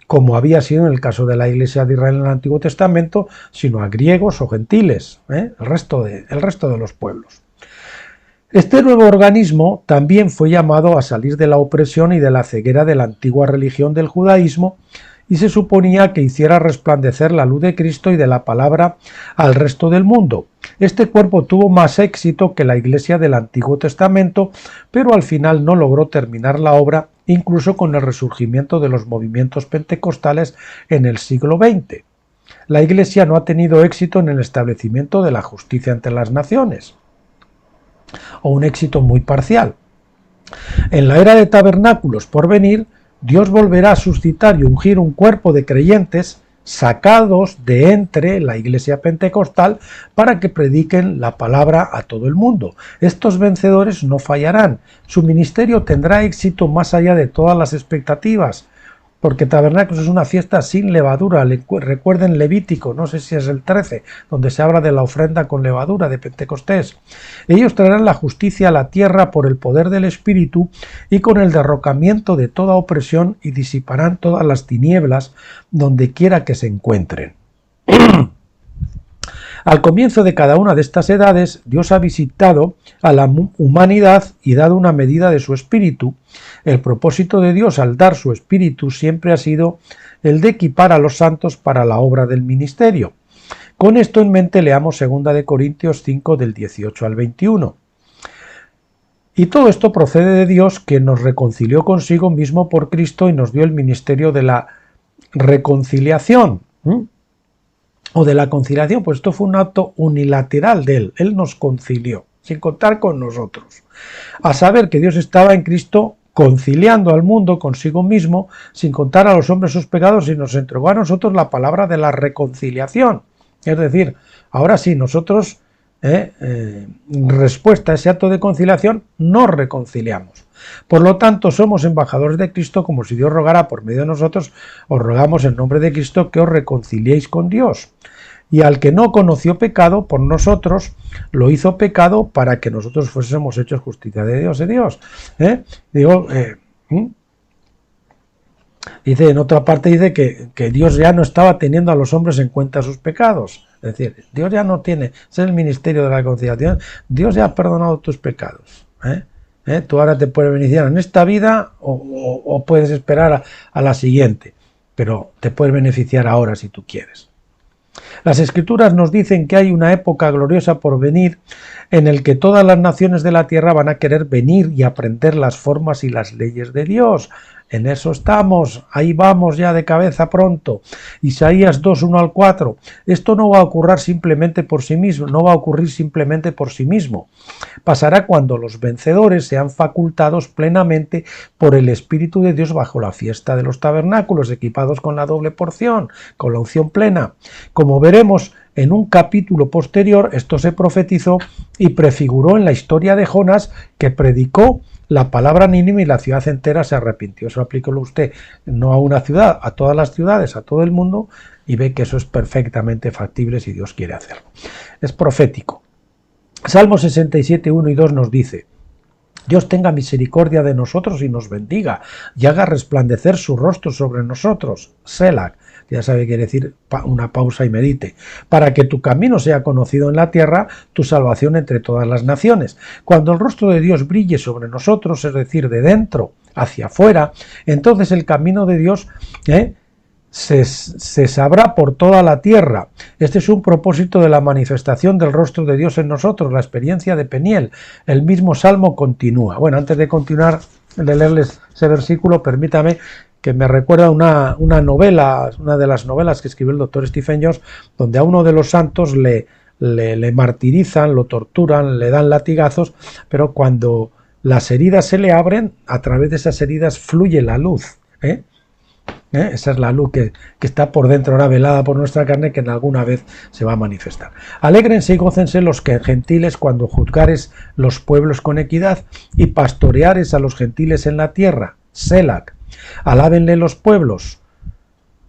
como había sido en el caso de la iglesia de Israel en el Antiguo Testamento, sino a griegos o gentiles, el resto de los pueblos. Este nuevo organismo también fue llamado a salir de la opresión y de la ceguera de la antigua religión del judaísmo, y se suponía que hiciera resplandecer la luz de Cristo y de la palabra al resto del mundo. Este cuerpo tuvo más éxito que la iglesia del Antiguo Testamento, pero al final no logró terminar la obra, incluso con el resurgimiento de los movimientos pentecostales en el siglo XX. La iglesia no ha tenido éxito en el establecimiento de la justicia entre las naciones, o un éxito muy parcial. En la era de tabernáculos por venir, Dios volverá a suscitar y ungir un cuerpo de creyentes sacados de entre la iglesia pentecostal para que prediquen la palabra a todo el mundo. Estos vencedores no fallarán. Su ministerio tendrá éxito más allá de todas las expectativas, porque Tabernáculos es una fiesta sin levadura. Recuerden Levítico, no sé si es el 13, donde se habla de la ofrenda con levadura de Pentecostés. Ellos traerán la justicia a la tierra por el poder del Espíritu y con el derrocamiento de toda opresión y disiparán todas las tinieblas donde quiera que se encuentren. Al comienzo de cada una de estas edades, Dios ha visitado a la humanidad y dado una medida de su espíritu. El propósito de Dios al dar su espíritu siempre ha sido el de equipar a los santos para la obra del ministerio. Con esto en mente leamos 2 de Corintios 5 del 18 al 21. Y todo esto procede de Dios, que nos reconcilió consigo mismo por Cristo y nos dio el ministerio de la reconciliación. O de la conciliación, pues esto fue un acto unilateral de Él nos concilió, sin contar con nosotros. A saber que Dios estaba en Cristo conciliando al mundo consigo mismo, sin contar a los hombres sus pecados, y nos entregó a nosotros la palabra de la reconciliación. Es decir, ahora sí, nosotros, respuesta a ese acto de conciliación, nos reconciliamos. Por lo tanto, somos embajadores de Cristo, como si Dios rogara por medio de nosotros. Os rogamos en nombre de Cristo que os reconciliéis con Dios. Y al que no conoció pecado, por nosotros lo hizo pecado para que nosotros fuésemos hechos justicia de Dios. Dice, en otra parte dice que Dios ya no estaba teniendo a los hombres en cuenta sus pecados. Es decir, Dios ya no tiene, ese es el ministerio de la reconciliación, Dios ya ha perdonado tus pecados. Tú ahora te puedes beneficiar en esta vida o puedes esperar a la siguiente, pero te puedes beneficiar ahora si tú quieres. Las Escrituras nos dicen que hay una época gloriosa por venir en el que todas las naciones de la tierra van a querer venir y aprender las formas y las leyes de Dios. En eso estamos, ahí vamos ya de cabeza pronto. Isaías 2, 1 al 4. Esto no va a ocurrir simplemente por sí mismo, no va a ocurrir simplemente por sí mismo. Pasará cuando los vencedores sean facultados plenamente por el Espíritu de Dios bajo la fiesta de los tabernáculos, equipados con la doble porción, con la unción plena. Como veremos en un capítulo posterior, esto se profetizó y prefiguró en la historia de Jonás, que predicó la palabra a Nínive y la ciudad entera se arrepintió. Eso aplíquelo usted no a una ciudad, a todas las ciudades, a todo el mundo, y ve que eso es perfectamente factible si Dios quiere hacerlo. Es profético. Salmo 67, 1 y 2 nos dice: Dios tenga misericordia de nosotros y nos bendiga, y haga resplandecer su rostro sobre nosotros. Selah. Ya sabe que quiere decir una pausa y medite. Para que tu camino sea conocido en la tierra, tu salvación entre todas las naciones. Cuando el rostro de Dios brille sobre nosotros, es decir, de dentro hacia afuera, entonces el camino de Dios se sabrá por toda la tierra. Este es un propósito de la manifestación del rostro de Dios en nosotros, la experiencia de Peniel. El mismo Salmo continúa. Bueno, antes de continuar de leerles ese versículo, permítame que me recuerda una novela, una de las novelas que escribió el doctor Stephen Jones, donde a uno de los santos le martirizan, lo torturan, le dan latigazos, pero cuando las heridas se le abren, a través de esas heridas fluye la luz. Esa es la luz que está por dentro, ahora velada por nuestra carne, que en alguna vez se va a manifestar. Alégrense y gócense los gentiles cuando juzgares los pueblos con equidad y pastoreares a los gentiles en la tierra. Selah. Alábenle los pueblos,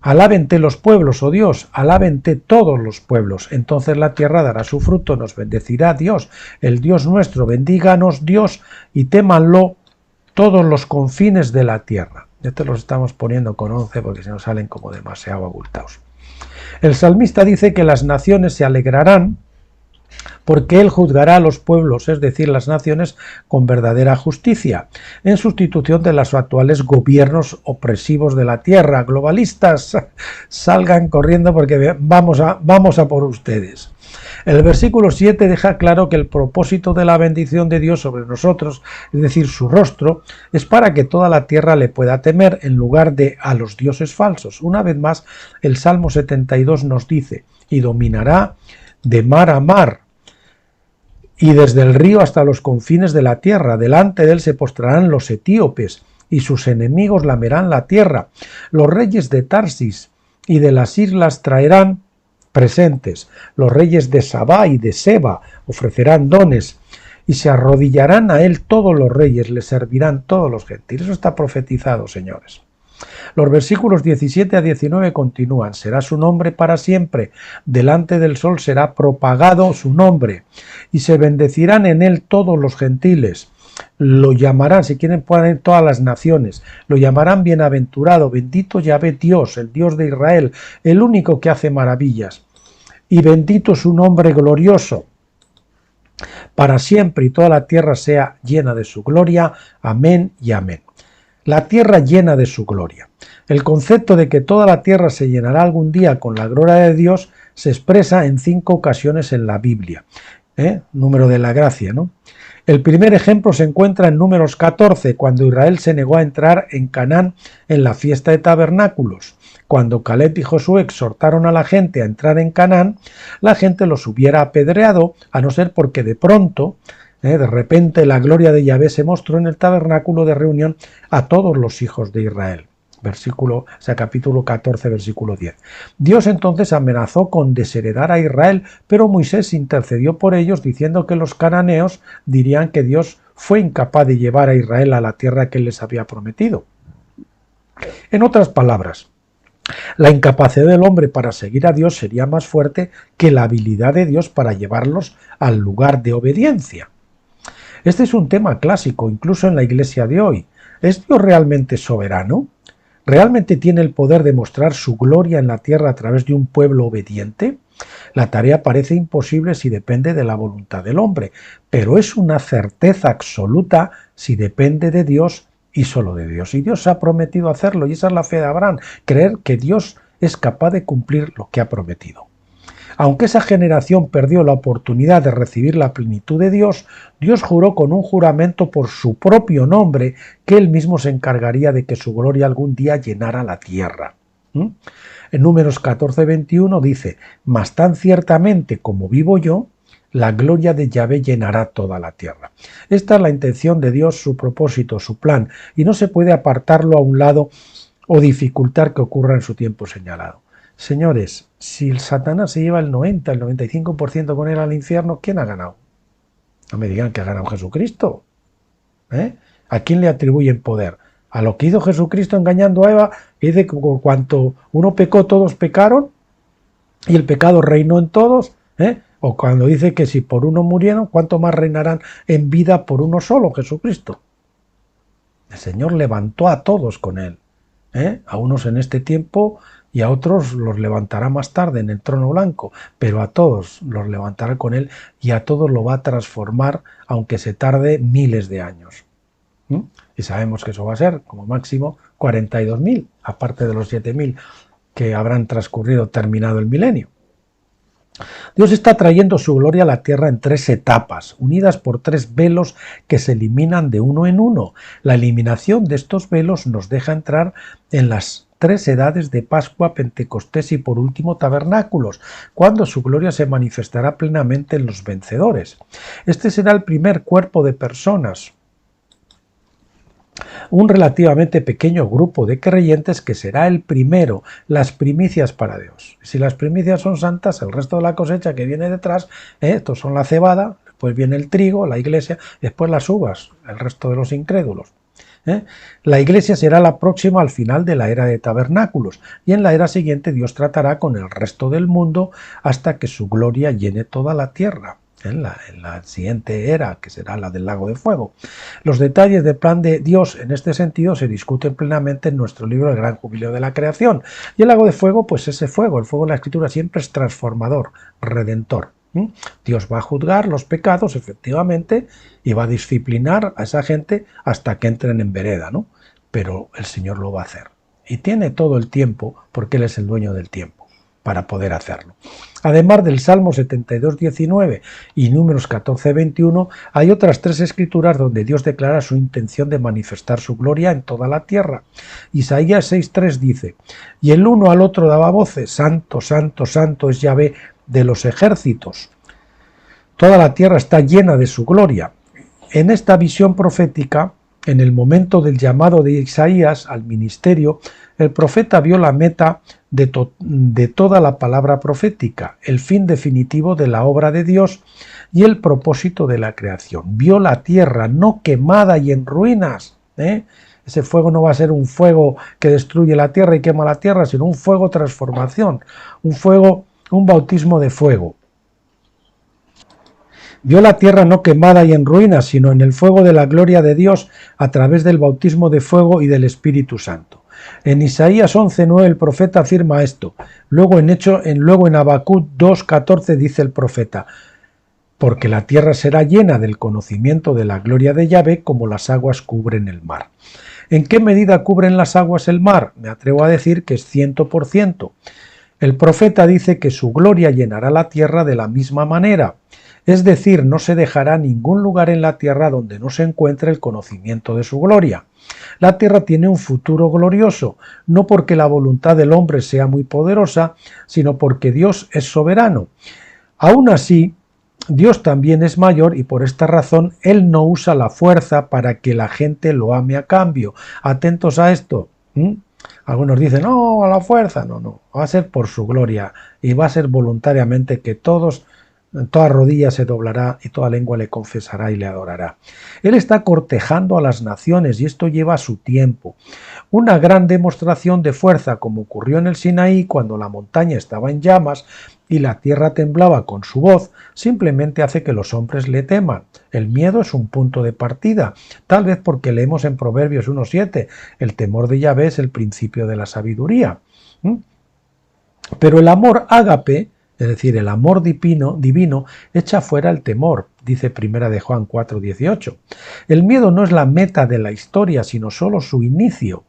alábente los pueblos, oh Dios, alábente todos los pueblos, entonces la tierra dará su fruto, nos bendecirá Dios, el Dios nuestro, bendíganos Dios y témanlo todos los confines de la tierra. Estos los estamos poniendo con 11 porque si no salen como demasiado abultados. El salmista dice que las naciones se alegrarán porque él juzgará a los pueblos, es decir, las naciones, con verdadera justicia, en sustitución de los actuales gobiernos opresivos de la tierra. Globalistas, salgan corriendo porque vamos a por ustedes. El versículo 7 deja claro que el propósito de la bendición de Dios sobre nosotros, es decir, su rostro, es para que toda la tierra le pueda temer en lugar de a los dioses falsos. Una vez más, el Salmo 72 nos dice: y dominará de mar a mar, y desde el río hasta los confines de la tierra. Delante de él se postrarán los etíopes, y sus enemigos lamerán la tierra. Los reyes de Tarsis y de las islas traerán presentes. Los reyes de Sabá y de Seba ofrecerán dones, y se arrodillarán a él todos los reyes, le servirán todos los gentiles. Eso está profetizado, señores. Los versículos 17 a 19 continúan: será su nombre para siempre, delante del sol será propagado su nombre, y se bendecirán en él todos los gentiles. Lo llamarán, si quieren pueden todas las naciones, lo llamarán bienaventurado, bendito Yahvé Dios, el Dios de Israel, el único que hace maravillas, y bendito su nombre glorioso, para siempre, y toda la tierra sea llena de su gloria. Amén y amén. La tierra llena de su gloria. El concepto de que toda la tierra se llenará algún día con la gloria de Dios se expresa en 5 ocasiones en la Biblia. Número de la gracia, ¿no? El primer ejemplo se encuentra en Números 14, cuando Israel se negó a entrar en Canaán en la fiesta de tabernáculos. Cuando Caleb y Josué exhortaron a la gente a entrar en Canaán, la gente los hubiera apedreado, a no ser porque de pronto, de repente, la gloria de Yahvé se mostró en el tabernáculo de reunión a todos los hijos de Israel. capítulo 14, versículo 10. Dios entonces amenazó con desheredar a Israel, pero Moisés intercedió por ellos diciendo que los cananeos dirían que Dios fue incapaz de llevar a Israel a la tierra que él les había prometido. En otras palabras, la incapacidad del hombre para seguir a Dios sería más fuerte que la habilidad de Dios para llevarlos al lugar de obediencia. Este es un tema clásico, incluso en la iglesia de hoy. ¿Es Dios realmente soberano? ¿Realmente tiene el poder de mostrar su gloria en la tierra a través de un pueblo obediente? La tarea parece imposible si depende de la voluntad del hombre, pero es una certeza absoluta si depende de Dios y solo de Dios. Y Dios ha prometido hacerlo, y esa es la fe de Abraham, creer que Dios es capaz de cumplir lo que ha prometido. Aunque esa generación perdió la oportunidad de recibir la plenitud de Dios, Dios juró con un juramento por su propio nombre que él mismo se encargaría de que su gloria algún día llenara la tierra. En Números 14:21 dice: «Mas tan ciertamente como vivo yo, la gloria de Yahvé llenará toda la tierra». Esta es la intención de Dios, su propósito, su plan, y no se puede apartarlo a un lado o dificultar que ocurra en su tiempo señalado. Señores, si el Satanás se lleva el 90, el 95% con él al infierno, ¿quién ha ganado? No me digan que ha ganado Jesucristo. ¿A quién le atribuyen poder? A lo que hizo Jesucristo engañando a Eva, que dice que por cuanto uno pecó, todos pecaron, y el pecado reinó en todos, o cuando dice que si por uno murieron, ¿cuánto más reinarán en vida por uno solo, Jesucristo? El Señor levantó a todos con él, a unos en este tiempo y a otros los levantará más tarde en el trono blanco, pero a todos los levantará con él y a todos lo va a transformar, aunque se tarde miles de años. Y sabemos que eso va a ser como máximo 42.000, aparte de los 7.000 que habrán transcurrido terminado el milenio. Dios está trayendo su gloria a la tierra en 3 etapas, unidas por 3 velos que se eliminan de uno en uno. La eliminación de estos velos nos deja entrar en las 3 edades de Pascua, Pentecostés y por último Tabernáculos, cuando su gloria se manifestará plenamente en los vencedores. Este será el primer cuerpo de personas, un relativamente pequeño grupo de creyentes que será el primero, las primicias para Dios. Si las primicias son santas, el resto de la cosecha que viene detrás, estos son la cebada, después viene el trigo, la iglesia, después las uvas, el resto de los incrédulos. La iglesia será la próxima al final de la era de tabernáculos, y en la era siguiente Dios tratará con el resto del mundo hasta que su gloria llene toda la tierra. En la siguiente era, que será la del lago de fuego. Los detalles del plan de Dios en este sentido se discuten plenamente en nuestro libro El Gran Jubileo de la Creación. Y el lago de fuego, pues ese fuego, el fuego en la Escritura siempre es transformador, redentor. Dios va a juzgar los pecados, efectivamente, y va a disciplinar a esa gente hasta que entren en vereda, ¿no? Pero el Señor lo va a hacer. Y tiene todo el tiempo, porque Él es el dueño del tiempo, para poder hacerlo. Además del Salmo 72:19 y Números 14:21, hay otras 3 escrituras donde Dios declara su intención de manifestar su gloria en toda la tierra. Isaías 6:3 dice: «Y el uno al otro daba voces: Santo, santo, santo es Yahvé de los ejércitos. Toda la tierra está llena de su gloria». En esta visión profética, en el momento del llamado de Isaías al ministerio, el profeta vio la meta de toda la palabra profética, el fin definitivo de la obra de Dios y el propósito de la creación. Vio la tierra no quemada y en ruinas. Ese fuego no va a ser un fuego que destruye la tierra y quema la tierra, sino un fuego transformación, un bautismo de fuego. Vio la tierra no quemada y en ruinas, sino en el fuego de la gloria de Dios a través del bautismo de fuego y del Espíritu Santo. En Isaías 11:9 el profeta afirma esto. Luego en Habacuc 2:14 dice el profeta: «Porque la tierra será llena del conocimiento de la gloria de Yahvé como las aguas cubren el mar». ¿En qué medida cubren las aguas el mar? Me atrevo a decir que es 100%. El profeta dice que su gloria llenará la tierra de la misma manera. Es decir, no se dejará ningún lugar en la tierra donde no se encuentre el conocimiento de su gloria. La tierra tiene un futuro glorioso, no porque la voluntad del hombre sea muy poderosa, sino porque Dios es soberano. Aún así, Dios también es mayor y por esta razón Él no usa la fuerza para que la gente lo ame a cambio. Atentos a esto. Algunos dicen, no, a la fuerza. No, va a ser por su gloria y va a ser voluntariamente que toda rodilla se doblará y toda lengua le confesará y le adorará. Él está cortejando a las naciones y esto lleva su tiempo. Una gran demostración de fuerza, como ocurrió en el Sinaí cuando la montaña estaba en llamas y la tierra temblaba con su voz, simplemente hace que los hombres le teman. El miedo es un punto de partida, tal vez porque leemos en Proverbios 1:7, el temor de Yahvé es el principio de la sabiduría. Pero el amor ágape, es decir, el amor divino, echa fuera el temor, dice 1 de Juan 4:18. El miedo no es la meta de la historia, sino solo su inicio.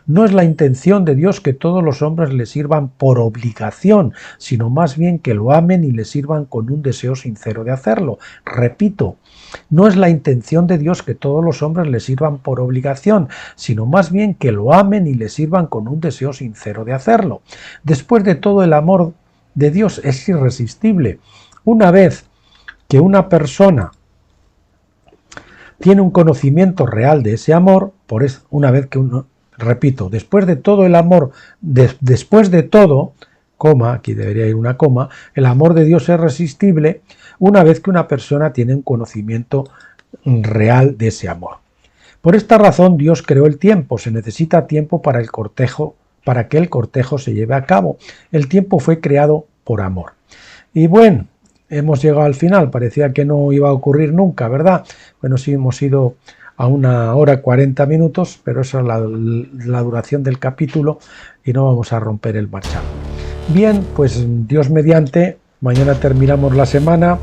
No es la intención de Dios que todos los hombres le sirvan por obligación, sino más bien que lo amen y le sirvan con un deseo sincero de hacerlo. Repito, no es la intención de Dios que todos los hombres le sirvan por obligación, sino más bien que lo amen y le sirvan con un deseo sincero de hacerlo. Después de todo, el amor de Dios es irresistible. Una vez que una persona tiene un conocimiento real de ese amor, repito, después de todo el amor, después de todo, aquí debería ir una coma, el amor de Dios es irresistible una vez que una persona tiene un conocimiento real de ese amor. Por esta razón Dios creó el tiempo, se necesita tiempo para que el cortejo se lleve a cabo. El tiempo fue creado por amor. Y bueno, hemos llegado al final, parecía que no iba a ocurrir nunca, ¿verdad? Bueno, sí, hemos ido a 1 hora 40 minutos, pero esa es la duración del capítulo y no vamos a romper el marchamo. Bien, pues Dios mediante, mañana terminamos la semana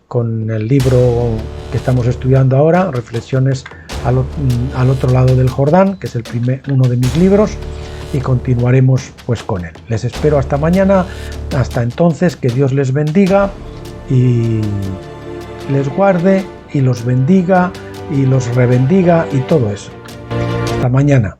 con el libro que estamos estudiando ahora, Reflexiones al otro lado del Jordán, que es uno de mis libros, y continuaremos pues con él. Les espero hasta mañana, hasta entonces, que Dios les bendiga y les guarde y los bendiga y los rebendiga y todo eso. Hasta mañana.